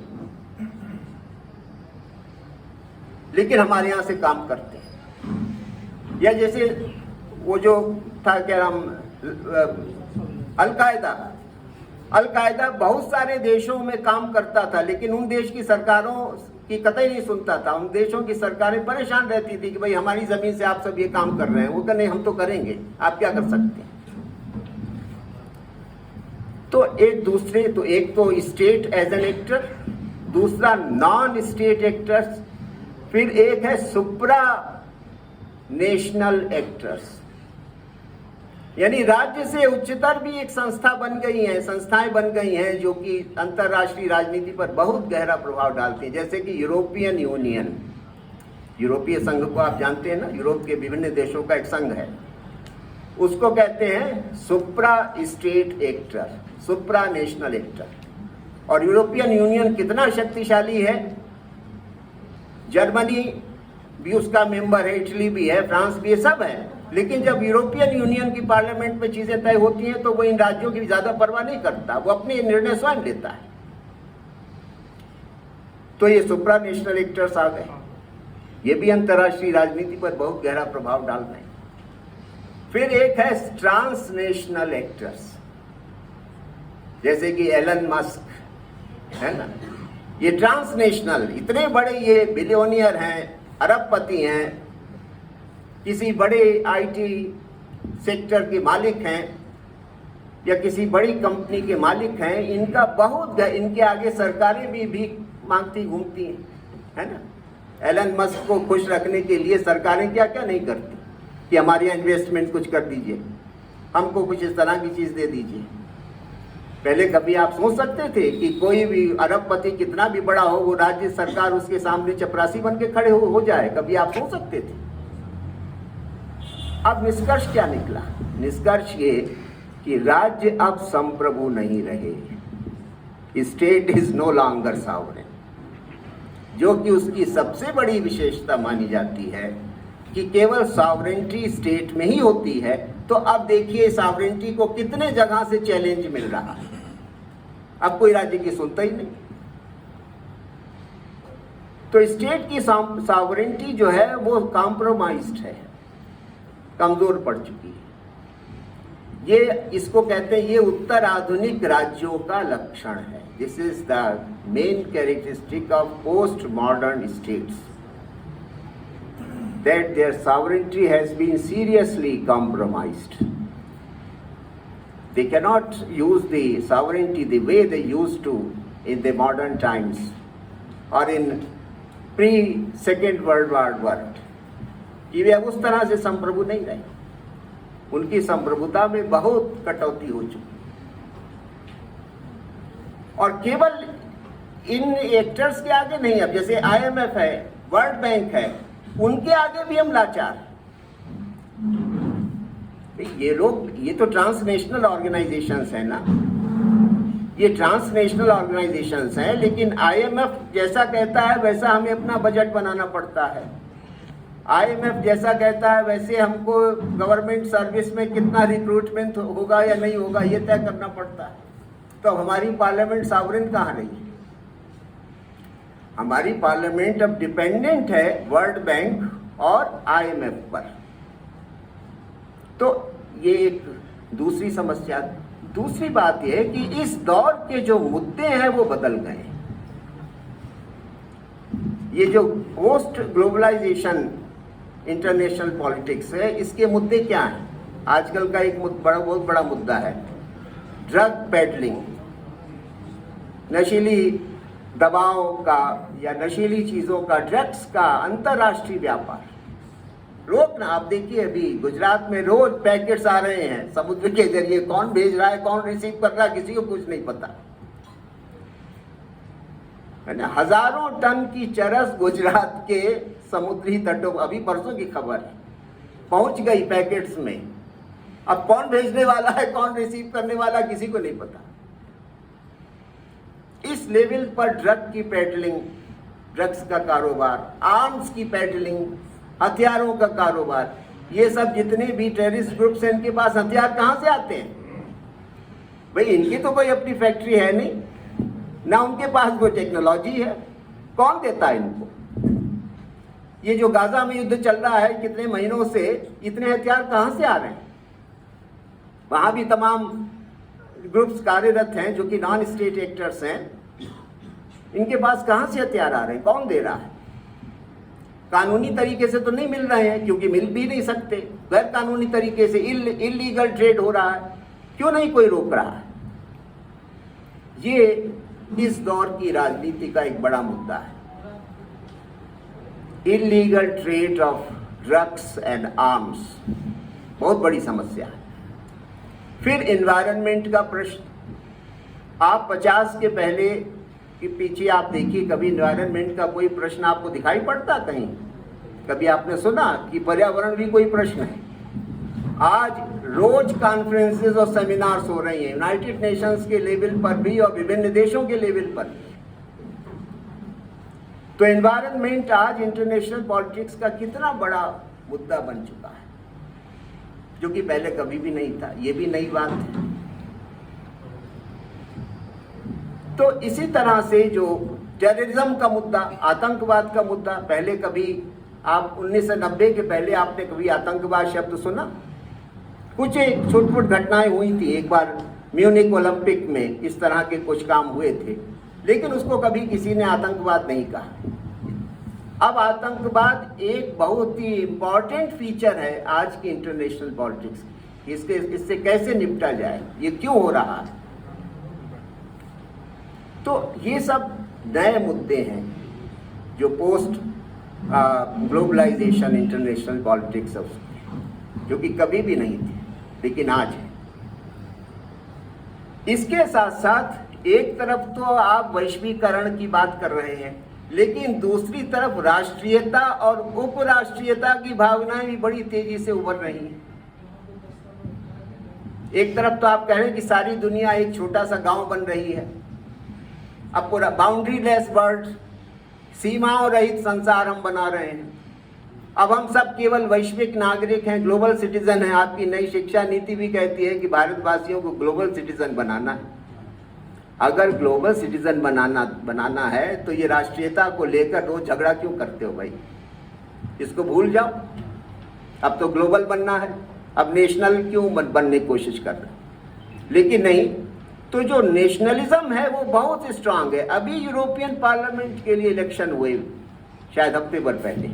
लेकिन हमारे यहाँ से काम करते हैं। या जैसे वो जो था क्या नाम, अल-कायदा बहुत सारे देशों में काम करता था, लेकिन उन देश की सरकारों की कतई नहीं सुनता था। उन देशों की सरकारें परेशान रहती थी कि भाई हमारी जमीन से आप सब ये काम कर रहे हैं। वो कहते नहीं, हम तो करेंगे, आप क्या कर सकते हैं। तो एक तो स्टेट एज एन एक्टर, दूसरा नॉन स्टेट एक्टर्स, फिर एक है सुप्रा नेशनल एक्टर्स, यानी राज्य से उच्चतर भी एक संस्थाएं बन गई हैं जो कि अंतर्राष्ट्रीय राजनीति पर बहुत गहरा प्रभाव डालती हैं। जैसे कि यूरोपियन यूनियन, यूरोपीय संघ को आप जानते हैं ना, यूरोप के विभिन्न देशों का एक संघ है, उसको कहते हैं सुप्रा स्टेट एक्टर, सुप्रा नेशनल एक्टर। और यूरोपियन यूनियन कितना शक्तिशाली है, जर्मनी भी उसका मेंबर है, इटली भी है, फ्रांस भी है, सब है। लेकिन जब यूरोपियन यूनियन की पार्लियामेंट में चीजें तय होती हैं तो वो इन राज्यों की ज्यादा परवाह नहीं करता, वो अपने निर्णय स्वयं लेता है। तो ये सुप्रा नेशनल एक्टर्स आ गए, ये भी अंतर्राष्ट्रीय राजनीति पर बहुत गहरा प्रभाव डाल रहे हैं। फिर एक है ट्रांसनेशनल एक्टर्स, जैसे कि एलन मस्क है ना, ये ट्रांसनेशनल, इतने बड़े ये बिलियनियर हैं, अरबपति हैं, किसी बड़े आईटी सेक्टर के मालिक हैं या किसी बड़ी कंपनी के मालिक हैं, इनका बहुत, इनके आगे सरकारें भी मांगती घूमती हैं, है ना। एलन मस्क को खुश रखने के लिए सरकारें क्या क्या नहीं करती कि हमारे यहाँ इन्वेस्टमेंट कुछ कर दीजिए, हमको कुछ इस तरह की चीज दे दीजिए। पहले कभी आप सोच सकते थे कि कोई भी अरबपति कितना भी बड़ा हो, वो राज्य सरकार उसके सामने चपरासी बन के खड़े हो जाए? कभी आप सोच सकते थे? अब निष्कर्ष क्या निकला? निष्कर्ष ये कि राज्य अब संप्रभु नहीं रहे, state is no longer sovereign, जो कि उसकी सबसे बड़ी विशेषता मानी जाती है कि केवल सॉवरेंटी स्टेट में ही होती है। तो अब देखिए सॉवरेंटी को कितने जगह से चैलेंज मिल रहा है, अब कोई राज्य की सुनता ही नहीं। तो स्टेट की सॉवरेंटी जो है वो कॉम्प्रोमाइज्ड है, कमजोर पड़ चुकी है। ये इसको कहते हैं, ये उत्तर आधुनिक राज्यों का लक्षण है। This is the main characteristic of post modern states, that their sovereignty has been seriously compromised. They cannot use the sovereignty the way they used to in the modern times or in pre-Second World War world. कि वे अब उस तरह से संप्रभु नहीं रहे, उनकी संप्रभुता में बहुत कटौती हो चुकी। और केवल इन एक्टर्स के आगे नहीं, अब जैसे IMF है, वर्ल्ड बैंक है, उनके आगे भी हम लाचार। ये लोग, ये तो ट्रांसनेशनल ऑर्गेनाइजेशंस है ना, ये ट्रांसनेशनल ऑर्गेनाइजेशंस हैं, लेकिन IMF जैसा कहता है वैसा हमें अपना बजट बनाना पड़ता है। IMF जैसा कहता है वैसे हमको गवर्नमेंट सर्विस में कितना रिक्रूटमेंट होगा या नहीं होगा ये तय करना पड़ता है। तो अब हमारी पार्लियामेंट सॉवरेन कहाँ रही? हमारी पार्लियामेंट अब डिपेंडेंट है वर्ल्ड बैंक और IMF पर। तो ये एक दूसरी समस्या। दूसरी बात यह है कि इस दौर के जो मुद्दे हैं वो बदल गए। ये जो पोस्ट ग्लोबलाइजेशन इंटरनेशनल पॉलिटिक्स है, इसके मुद्दे क्या हैं? आजकल का एक बहुत बड़ा मुद्दा है ड्रग पेडलिंग, नशीली दवाओं का या नशीली चीजों का, ड्रग्स का अंतर्राष्ट्रीय व्यापार। लोग ना, आप देखिए अभी गुजरात में रोज पैकेट्स आ रहे हैं समुद्र के जरिए, कौन भेज रहा है कौन रिसीव कर रहा है किसी को कुछ नहीं पता है ना। हजारों टन की चरस गुजरात के समुद्री तटों, अभी परसों की खबर है, पहुंच गई पैकेट्स में। अब कौन भेजने वाला है कौन रिसीव करने वाला किसी को नहीं पता। इस लेवल पर ड्रग की पेडलिंग, ड्रग्स का कारोबार, आर्म्स की पेडलिंग, हथियारों का कारोबार, ये सब जितने भी टेररिस्ट ग्रुप्स हैं इनके पास हथियार कहां से आते हैं? भाई इनकी तो कोई अपनी फैक्ट्री है नहीं, ना उनके पास कोई टेक्नोलॉजी है, कौन देता है इनको? ये जो गाजा में युद्ध चल रहा है कितने महीनों से, इतने हथियार कहां से आ रहे हैं? वहां भी तमाम ग्रुप्स कार्यरत हैं जो कि नॉन स्टेट एक्टर्स हैं, इनके पास कहां से हथियार आ रहे हैं? कौन दे रहा है? कानूनी तरीके से तो नहीं मिल रहे हैं, क्योंकि मिल भी नहीं सकते। गैर कानूनी तरीके से इलीगल ट्रेड हो रहा है, क्यों नहीं कोई रोक रहा है? ये इस दौर की राजनीति का एक बड़ा मुद्दा है, illegal trade off drugs and arms, बहुत बड़ी समस्या है। फिर एनवायरनमेंट का प्रश्न, आप 50 के पहले के पीछे आप देखिए, कभी एनवायरनमेंट का कोई प्रश्न आपको दिखाई पड़ता कहीं? कभी आपने सुना कि पर्यावरण भी कोई प्रश्न है? आज रोज कॉन्फ्रेंसेस और सेमिनार्स हो रही हैं, यूनाइटेड नेशंस के लेवल पर भी और विभिन्न देशों के लेवल पर। तो एनवायरनमेंट आज इंटरनेशनल पॉलिटिक्स का कितना बड़ा मुद्दा बन चुका है, जो कि पहले कभी भी नहीं था। ये भी नई बात है। तो इसी तरह से जो टेररिज्म का मुद्दा, आतंकवाद का मुद्दा, पहले कभी आप 1990 के पहले आपने कभी आतंकवाद शब्द सुना? कुछ एक छुटपुट घटनाएं हुई थी, एक बार म्यूनिक ओलंपिक में इस तरह के कुछ काम हुए थे, लेकिन उसको कभी किसी ने आतंकवाद नहीं कहा। अब आतंकवाद एक बहुत ही इंपॉर्टेंट फीचर है आज की इंटरनेशनल पॉलिटिक्स की। इससे कैसे निपटा जाए, ये क्यों हो रहा है? तो ये सब नए मुद्दे हैं जो पोस्ट ग्लोबलाइजेशन इंटरनेशनल पॉलिटिक्स जो कि कभी भी नहीं थे। लेकिन आज है। इसके साथ साथ एक तरफ तो आप वैश्वीकरण की बात कर रहे हैं, लेकिन दूसरी तरफ राष्ट्रीयता और उपराष्ट्रीयता की भावनाएं भी बड़ी तेजी से उभर रही हैं। एक तरफ तो आप कह रहे हैं कि सारी दुनिया एक छोटा सा गांव बन रही है, अब पूरा बाउंड्री लेस वर्ल्ड, सीमाओं रहित संसार हम बना रहे हैं। अब हम सब केवल वैश्विक नागरिक हैं, ग्लोबल सिटीजन हैं। आपकी नई शिक्षा नीति भी कहती है कि भारतवासियों को ग्लोबल सिटीजन बनाना है। अगर ग्लोबल सिटीजन बनाना है तो ये राष्ट्रीयता को लेकर रोज झगड़ा क्यों करते हो भाई? इसको भूल जाओ, अब तो ग्लोबल बनना है, अब नेशनल क्यों बनने की कोशिश कर रहे हैं? लेकिन नहीं, तो जो नेशनलिज्म है वो बहुत स्ट्रांग है। अभी यूरोपियन पार्लियामेंट के लिए इलेक्शन हुए शायद हफ्ते भर पहले,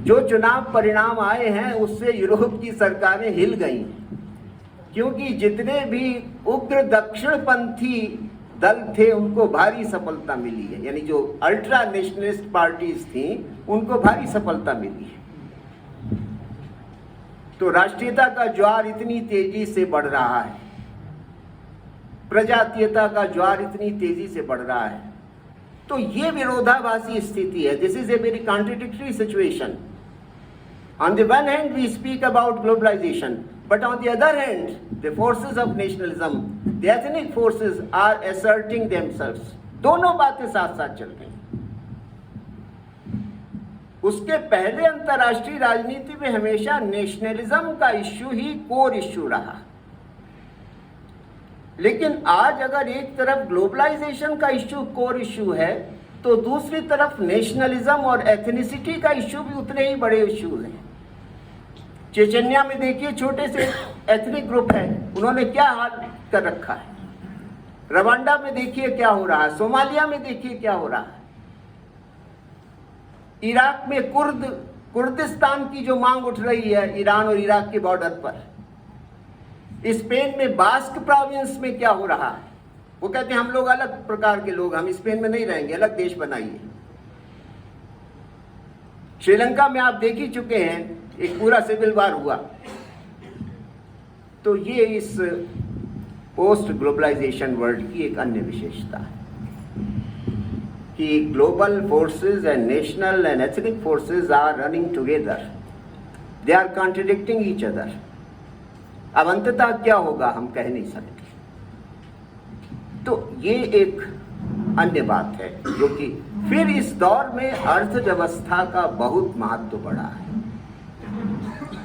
जो चुनाव परिणाम आए हैं उससे यूरोप की सरकारें हिल गई, क्योंकि जितने भी उग्र दक्षिणपंथी दल थे उनको भारी सफलता मिली है। यानी जो अल्ट्रा नेशनलिस्ट पार्टीज थी उनको भारी सफलता मिली है। तो राष्ट्रीयता का ज्वार इतनी तेजी से बढ़ रहा है, प्रजातीयता का ज्वार इतनी तेजी से बढ़ रहा है, तो ये विरोधाभासी स्थिति है। This is a very contradictory situation. On the one hand, we speak about globalization, but on the other hand, the forces of nationalism, the ethnic forces are asserting themselves. दोनों बातें साथ साथ चल रही हैं। उसके पहले अंतर्राष्ट्रीय राजनीति में हमेशा नेशनलिज्म का इश्यू ही कोर इश्यू रहा, लेकिन आज अगर एक तरफ ग्लोबलाइजेशन का इश्यू कोर इश्यू है, तो दूसरी तरफ नेशनलिज्म और एथनिसिटी का इश्यू भी उतने ही बड़े इश्यूज हैं। चेचन्या में देखिए, छोटे से एथनिक ग्रुप है, उन्होंने क्या हाल कर रखा है। रवांडा में देखिए क्या हो रहा है, सोमालिया में देखिए क्या हो रहा है, इराक में कुर्दिस्तान की जो मांग उठ रही है ईरान और इराक के बॉर्डर पर, स्पेन में बास्क प्रोविंस में क्या हो रहा है। वो कहते हैं हम लोग अलग प्रकार के लोग, हम स्पेन में नहीं रहेंगे, अलग देश बनाइए। श्रीलंका में आप देख ही चुके हैं, एक पूरा सिविल वार हुआ। तो ये इस पोस्ट ग्लोबलाइजेशन वर्ल्ड की एक अन्य विशेषता है कि global forces and national and ethnic forces are running together, they are contradicting each other. अब अंततः क्या होगा हम कह नहीं सकते। तो ये एक अन्य बात है जो कि फिर इस दौर में अर्थव्यवस्था का बहुत महत्व बढ़ा है।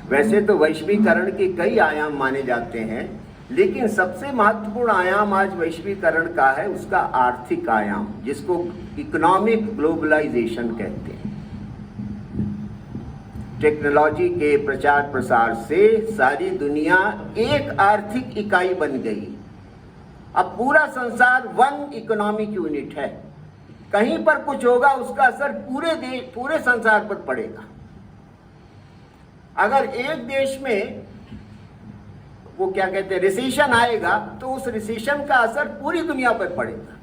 वैसे तो वैश्वीकरण के कई आयाम माने जाते हैं, लेकिन सबसे महत्वपूर्ण आयाम आज वैश्वीकरण का है उसका आर्थिक आयाम, जिसको इकोनॉमिक ग्लोबलाइजेशन कहते हैं। टेक्नोलॉजी के प्रचार प्रसार से सारी दुनिया एक आर्थिक इकाई बन गई। अब पूरा संसार वन इकोनॉमिक यूनिट है। कहीं पर कुछ होगा उसका असर पूरे संसार पर पड़ेगा। अगर एक देश में वो क्या कहते हैं रिसेशन आएगा, तो उस रिसेशन का असर पूरी दुनिया पर पड़ेगा।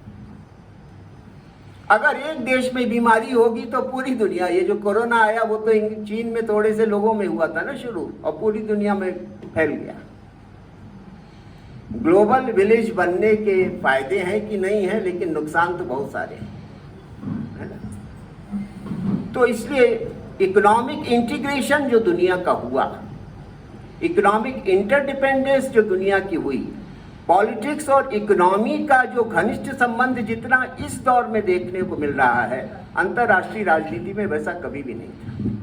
अगर एक देश में बीमारी होगी तो पूरी दुनिया, ये जो कोरोना आया वो तो चीन में थोड़े से लोगों में हुआ था ना शुरू, और पूरी दुनिया में फैल गया। ग्लोबल विलेज बनने के फायदे हैं कि नहीं है, लेकिन नुकसान तो बहुत सारे हैं, है ना। तो इसलिए इकोनॉमिक इंटीग्रेशन जो दुनिया का हुआ, इकोनॉमिक इंटरडिपेंडेंस जो दुनिया की हुई, पॉलिटिक्स और इकोनॉमी का जो घनिष्ठ संबंध जितना इस दौर में देखने को मिल रहा है, अंतर्राष्ट्रीय राजनीति में वैसा कभी भी नहीं था।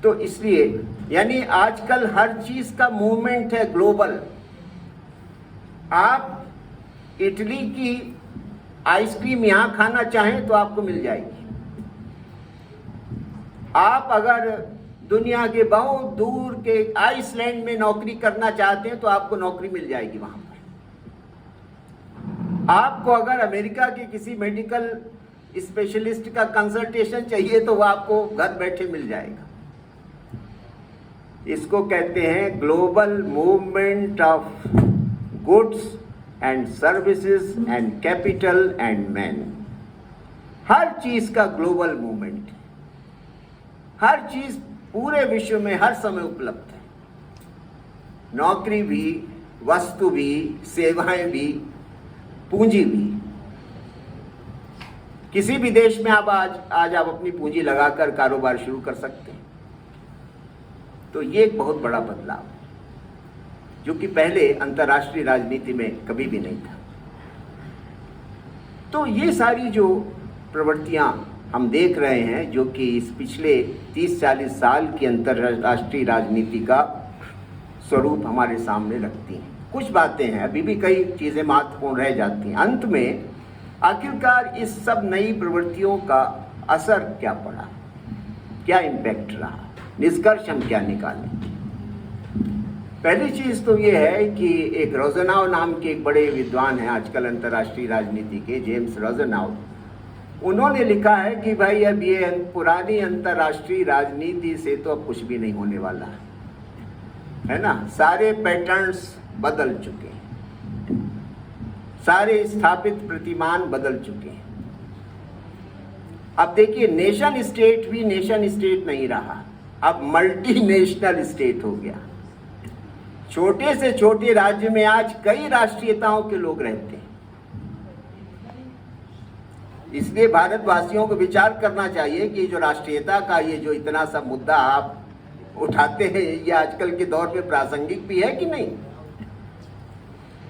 तो इसलिए यानी आजकल हर चीज का मूवमेंट है ग्लोबल। आप इटली की आइसक्रीम यहां खाना चाहें तो आपको मिल जाएगी। आप अगर दुनिया के बहुत दूर के आइसलैंड में नौकरी करना चाहते हैं तो आपको नौकरी मिल जाएगी वहां पर। आपको अगर अमेरिका के किसी मेडिकल स्पेशलिस्ट का कंसल्टेशन चाहिए तो वो आपको घर बैठे मिल जाएगा। इसको कहते हैं global movement of goods and services and capital and man. हर चीज का ग्लोबल मूवमेंट, हर चीज पूरे विश्व में हर समय उपलब्ध है। नौकरी भी, वस्तु भी, सेवाएं भी, पूंजी भी। किसी भी देश में आप आज आप अपनी पूंजी लगाकर कारोबार शुरू कर सकते हैं। तो ये एक बहुत बड़ा बदलाव है जो कि पहले अंतर्राष्ट्रीय राजनीति में कभी भी नहीं था। तो ये सारी जो प्रवृत्तियां हम देख रहे हैं जो कि इस पिछले 30-40 साल की अंतर्राष्ट्रीय राजनीति का स्वरूप हमारे सामने रखती हैं। कुछ बातें हैं, अभी भी कई चीज़ें महत्वपूर्ण रह जाती हैं। अंत में आखिरकार इस सब नई प्रवृत्तियों का असर क्या पड़ा, क्या इम्पैक्ट रहा, निष्कर्ष हम क्या निकालें। पहली चीज़ तो ये है कि एक रोजनाव नाम के एक बड़े विद्वान हैं आजकल अंतर्राष्ट्रीय राजनीति के, जेम्स रोजनाव, उन्होंने लिखा है कि भाई अब ये पुरानी अंतर्राष्ट्रीय राजनीति से तो अब कुछ भी नहीं होने वाला है ना। सारे पैटर्न्स बदल चुके हैं, सारे स्थापित प्रतिमान बदल चुके हैं। अब देखिए, नेशन स्टेट भी नेशन स्टेट नहीं रहा, अब मल्टीनेशनल स्टेट हो गया। छोटे से छोटे राज्य में आज कई राष्ट्रीयताओं के लोग रहते हैं। इसलिए भारतवासियों को विचार करना चाहिए कि जो राष्ट्रीयता का ये जो इतना सा मुद्दा आप उठाते हैं, ये आजकल के दौर पे प्रासंगिक भी है कि नहीं।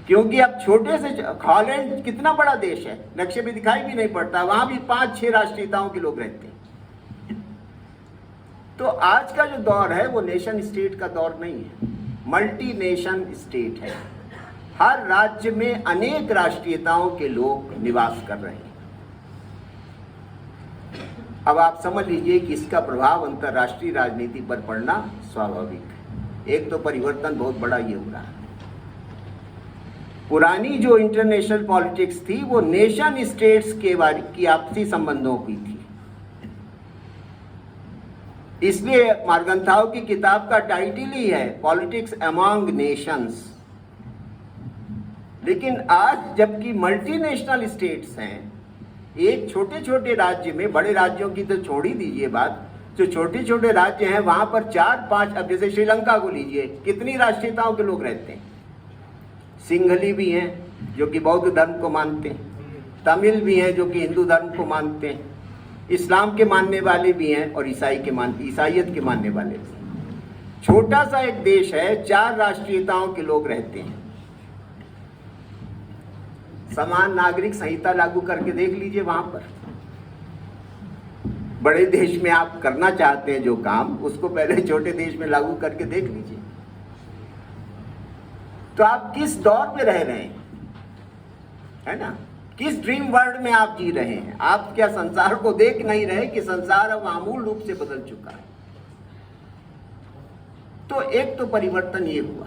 क्योंकि अब छोटे से हॉलैंड कितना बड़ा देश है, नक्शे में दिखाई भी नहीं पड़ता, वहां भी 5-6 राष्ट्रीयताओं के लोग रहते हैं। तो आज का जो दौर है वो नेशन स्टेट का दौर नहीं है, मल्टी नेशन स्टेट है। हर राज्य में अनेक राष्ट्रीयताओं के लोग निवास कर रहे हैं। अब आप समझ लीजिए कि इसका प्रभाव अंतर्राष्ट्रीय राजनीति पर पड़ना स्वाभाविक है। एक तो परिवर्तन बहुत बड़ा ये हो रहा है। पुरानी जो इंटरनेशनल पॉलिटिक्स थी वो नेशन स्टेट्स के बारे की आपसी संबंधों की थी। इसलिए मार्गन्थाव की किताब का टाइटल ही है पॉलिटिक्स अमॉन्ग नेशंस। लेकिन आज जबकि मल्टीनेशनल स्टेट्स हैं, एक छोटे छोटे राज्य में, बड़े राज्यों की तो छोड़ ही दीजिए बात, जो छोटे छोटे राज्य हैं वहां पर 4-5, अब जैसे श्रीलंका को लीजिए, कितनी राष्ट्रीयताओं के लोग रहते हैं। सिंहली भी हैं जो कि बौद्ध धर्म को मानते हैं, तमिल भी हैं जो कि हिंदू धर्म को मानते हैं, इस्लाम के मानने वाले भी हैं और ईसाइयत के मानने वाले भी हैं। छोटा सा एक देश है, 4 राष्ट्रीयताओं के लोग रहते हैं। समान नागरिक संहिता लागू करके देख लीजिए वहां पर। बड़े देश में आप करना चाहते हैं जो काम, उसको पहले छोटे देश में लागू करके देख लीजिए। तो आप किस दौर पे रह रहे हैं, है ना, किस ड्रीम वर्ल्ड में आप जी रहे हैं। आप क्या संसार को देख नहीं रहे कि संसार अब आमूल रूप से बदल चुका है। तो एक तो परिवर्तन ये हुआ।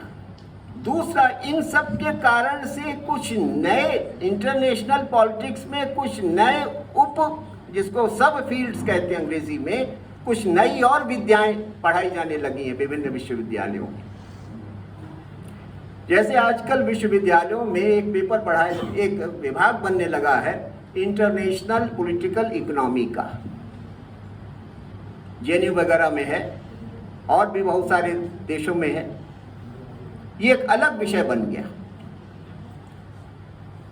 दूसरा, इन सब के कारण से कुछ नए इंटरनेशनल पॉलिटिक्स में कुछ नए जिसको सब फील्ड्स कहते हैं अंग्रेजी में, कुछ नई और विद्याएं पढ़ाई जाने लगी हैं विभिन्न विश्वविद्यालयों में। जैसे आजकल विश्वविद्यालयों में एक पेपर पढ़ाए, एक विभाग बनने लगा है इंटरनेशनल पॉलिटिकल इकोनॉमी का, जेएनयू वगैरह में है और भी बहुत सारे देशों में है। ये एक अलग विषय बन गया।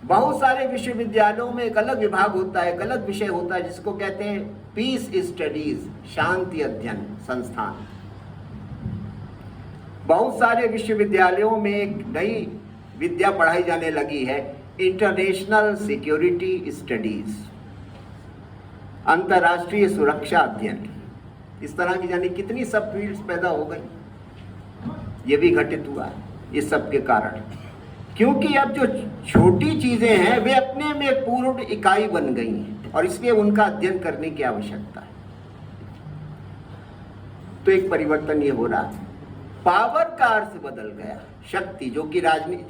बहुत सारे विश्वविद्यालयों में एक अलग विभाग होता है, एक अलग विषय होता है जिसको कहते हैं पीस स्टडीज, शांति अध्ययन संस्थान। बहुत सारे विश्वविद्यालयों में एक नई विद्या पढ़ाई जाने लगी है, इंटरनेशनल सिक्योरिटी स्टडीज, अंतर्राष्ट्रीय सुरक्षा अध्ययन। इस तरह की जानी कितनी सब फील्ड्स पैदा हो गई। ये भी घटित हुआ है इस सब के कारण, क्योंकि अब जो छोटी चीजें हैं वे अपने में पूर्ण इकाई बन गई हैं और इसलिए उनका अध्ययन करने की आवश्यकता है। तो एक परिवर्तन ये हो रहा है। पावर का अर्थ बदल गया। शक्ति, जो कि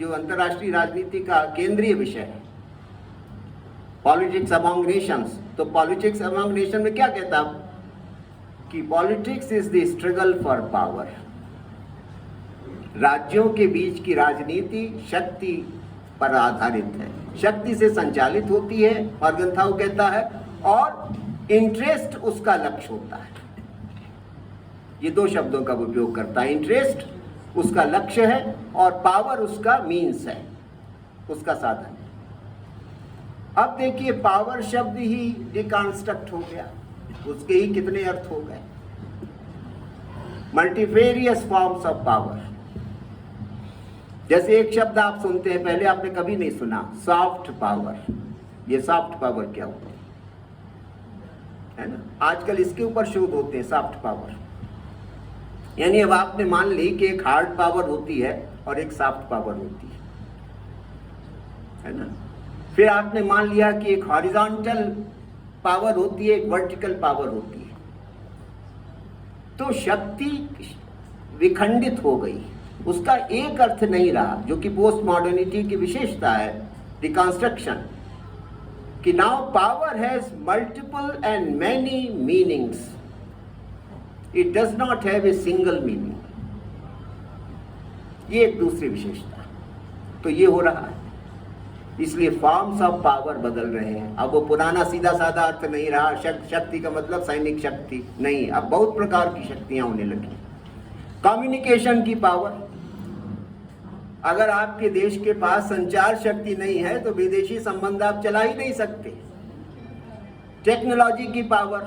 जो अंतर्राष्ट्रीय राजनीति का केंद्रीय विषय है, पॉलिटिक्स अमॉन्ग नेशंस। तो पॉलिटिक्स अमॉन्ग नेशन में क्या कहता कि politics is the struggle for power. राज्यों के बीच की राजनीति शक्ति पर आधारित है, शक्ति से संचालित होती है, मार्गन्थाव कहता है, और इंटरेस्ट उसका लक्ष्य होता है। ये दो शब्दों का उपयोग करता है। इंटरेस्ट उसका लक्ष्य है और पावर उसका मीन्स है, उसका साधन। अब देखिए पावर शब्द ही डिकंस्ट्रक्ट हो गया, उसके ही कितने अर्थ हो गए। Multifarious forms of power. जैसे एक शब्द आप सुनते हैं, पहले आपने कभी नहीं सुना, सॉफ्ट पावर। ये सॉफ्ट पावर क्या होता है ना, आजकल इसके ऊपर शोध होते हैं, सॉफ्ट पावर। यानी अब आपने मान ली कि एक हार्ड पावर होती है और एक सॉफ्ट पावर होती है ना। फिर आपने मान लिया कि एक हॉरिजॉन्टल पावर होती है, एक वर्टिकल पावर होती है। तो शक्ति विखंडित हो गई, उसका एक अर्थ नहीं रहा, जो कि पोस्ट मॉडर्निटी की विशेषता है, रिकंस्ट्रक्शन, कि now power has multiple and many meanings, it does not have a single meaning. ये एक दूसरी विशेषता। तो ये हो रहा है, इसलिए फॉर्म्स ऑफ पावर बदल रहे हैं। अब वो पुराना सीधा साधा अर्थ नहीं रहा, शक्ति का मतलब सैनिक शक्ति नहीं, अब बहुत प्रकार की शक्तियां होने लगी। कम्युनिकेशन की पावर, अगर आपके देश के पास संचार शक्ति नहीं है तो विदेशी संबंध आप चला ही नहीं सकते। टेक्नोलॉजी की पावर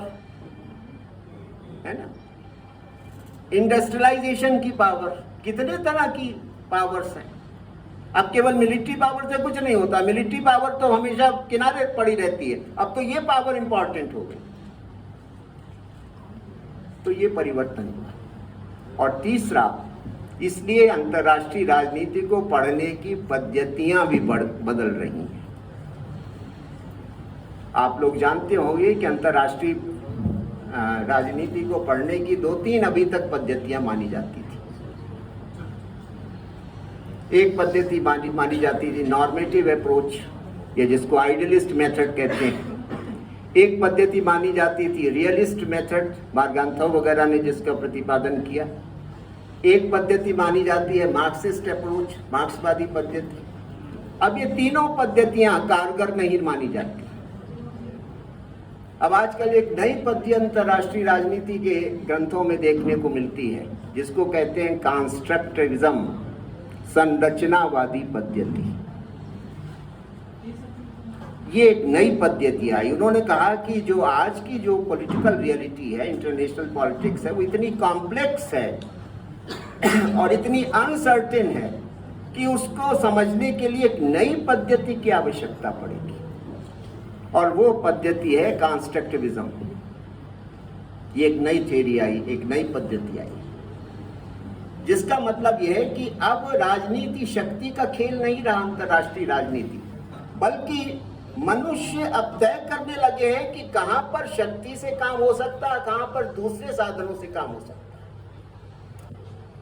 है ना, इंडस्ट्रियलाइजेशन की पावर, कितने तरह की पावर्स हैं। अब केवल मिलिट्री पावर से कुछ नहीं होता, मिलिट्री पावर तो हमेशा किनारे पड़ी रहती है, अब तो ये पावर इंपॉर्टेंट हो गई। तो ये परिवर्तन हुआ। और तीसरा, इसलिए अंतर्राष्ट्रीय राजनीति को पढ़ने की पद्धतियां भी बदल रही हैं। आप लोग जानते होंगे कि अंतर्राष्ट्रीय राजनीति को पढ़ने की 2-3 अभी तक पद्धतियां मानी जाती थी। एक पद्धति मानी जाती थी नॉर्मेटिव अप्रोच, ये जिसको आइडियलिस्ट मेथड कहते हैं। एक पद्धति मानी जाती थी रियलिस्ट मेथड, मार्गान्थव वगैरह ने जिसका प्रतिपादन किया। एक पद्धति मानी जाती है मार्क्सिस्ट अप्रोच, मार्क्सवादी पद्धति। अब ये तीनों पद्धतियां कारगर नहीं मानी जाती। अब आजकल एक नई पद्धति अंतर्राष्ट्रीय राजनीति के ग्रंथों में देखने को मिलती है, जिसको कहते हैं कंस्ट्रक्टिविज्म, संरचनावादी पद्धति। ये एक नई पद्धति आई। उन्होंने कहा कि जो आज की जो पॉलिटिकल रियलिटी है, इंटरनेशनल पॉलिटिक्स है, वो इतनी कॉम्प्लेक्स है और इतनी अनसर्टेन है कि उसको समझने के लिए एक नई पद्धति की आवश्यकता पड़ेगी। और वो पद्धति है कंस्ट्रक्टिविज्म। ये एक नई थ्योरी आई, एक नई पद्धति आई, जिसका मतलब यह है कि अब राजनीति शक्ति का खेल नहीं रहा अंतर्राष्ट्रीय राजनीति, बल्कि मनुष्य अब तय करने लगे हैं कि कहां पर शक्ति से काम हो सकता है, कहां पर दूसरे साधनों से काम हो सकता है।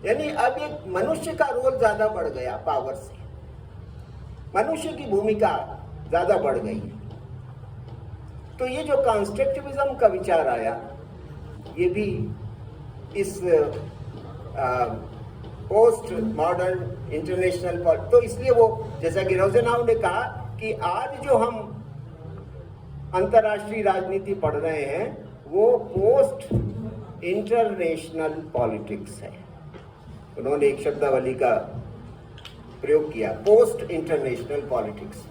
यानी अब एक मनुष्य का रोल ज्यादा बढ़ गया, पावर से मनुष्य की भूमिका ज्यादा बढ़ गई है। तो ये जो कंस्ट्रक्टिविज्म का विचार आया, ये भी इस पोस्ट मॉडर्न इंटरनेशनल पर, तो इसलिए वो जैसा कि रोजेनाउ ने कहा कि आज जो हम अंतर्राष्ट्रीय राजनीति पढ़ रहे हैं वो पोस्ट इंटरनेशनल पॉलिटिक्स है। उन्होंने एक शब्दावली का प्रयोग किया, पोस्ट इंटरनेशनल पॉलिटिक्स।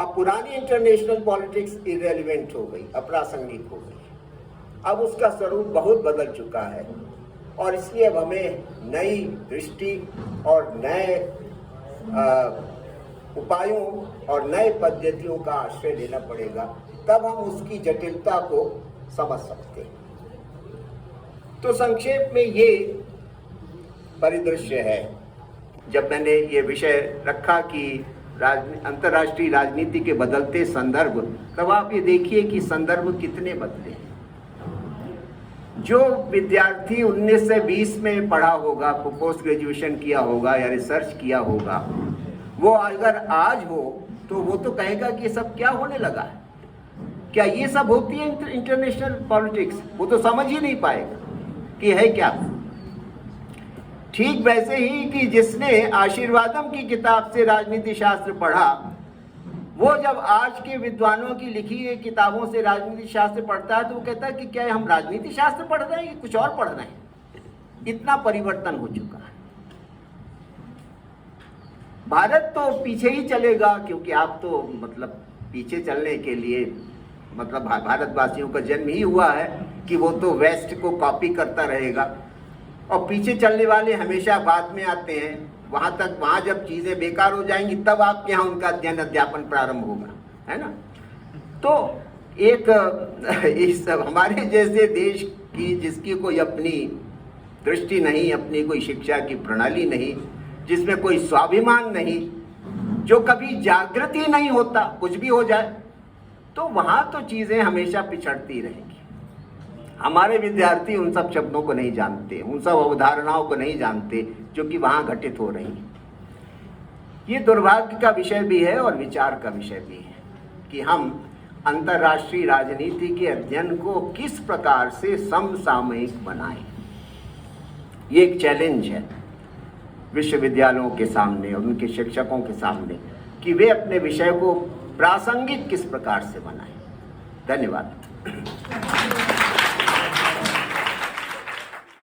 अब पुरानी इंटरनेशनल पॉलिटिक्स इररिलेवेंट हो गई, अप्रासंगिक हो गई। अब उसका स्वरूप बहुत बदल चुका है और इसलिए अब हमें नई दृष्टि और नए उपायों और नए पद्धतियों का आश्रय लेना पड़ेगा, तब हम उसकी जटिलता को समझ सकते हैं। तो संक्षेप में ये परिदृश्य है। जब मैंने ये विषय रखा कि अंतर्राष्ट्रीय राजनीति के बदलते संदर्भ, तब आप ये देखिए कि संदर्भ कितने बदले हैं। जो विद्यार्थी 19 से 20 में पढ़ा होगा, पोस्ट ग्रेजुएशन किया होगा या रिसर्च किया होगा, वो अगर आज हो तो वो तो कहेगा कि ये सब क्या होने लगा है, क्या ये सब होती है इंटरनेशनल पॉलिटिक्स। वो तो समझ ही नहीं पाएगा कि है क्या। ठीक वैसे ही कि जिसने आशीर्वादम की किताब से राजनीति शास्त्र पढ़ा, वो जब आज के विद्वानों की लिखी हुई किताबों से राजनीति शास्त्र पढ़ता है तो वो कहता है कि क्या हम राजनीति शास्त्र पढ़ रहे हैं कि कुछ और पढ़ रहे हैं। इतना परिवर्तन हो चुका है। भारत तो पीछे ही चलेगा, क्योंकि आप तो मतलब पीछे चलने के लिए मतलब भारतवासियों का जन्म ही हुआ है कि वो तो वेस्ट को कॉपी करता रहेगा, और पीछे चलने वाले हमेशा बाद में आते हैं। वहाँ जब चीज़ें बेकार हो जाएंगी तब आपके यहाँ उनका अध्ययन अध्यापन प्रारंभ होगा, है ना। तो इस हमारे जैसे देश की जिसकी कोई अपनी दृष्टि नहीं, अपनी कोई शिक्षा की प्रणाली नहीं, जिसमें कोई स्वाभिमान नहीं, जो कभी जागृत ही नहीं होता, कुछ भी हो जाए तो वहाँ तो चीज़ें हमेशा पिछड़ती रहेंगी। हमारे विद्यार्थी उन सब शब्दों को नहीं जानते, उन सब अवधारणाओं को नहीं जानते जो कि वहाँ घटित हो रही हैं। ये दुर्भाग्य का विषय भी है और विचार का विषय भी है कि हम अंतर्राष्ट्रीय राजनीति के अध्ययन को किस प्रकार से समसामयिक बनाएं। ये एक चैलेंज है विश्वविद्यालयों के सामने और उनके शिक्षकों के सामने कि वे अपने विषय को प्रासंगिक किस प्रकार से बनाएं। धन्यवाद।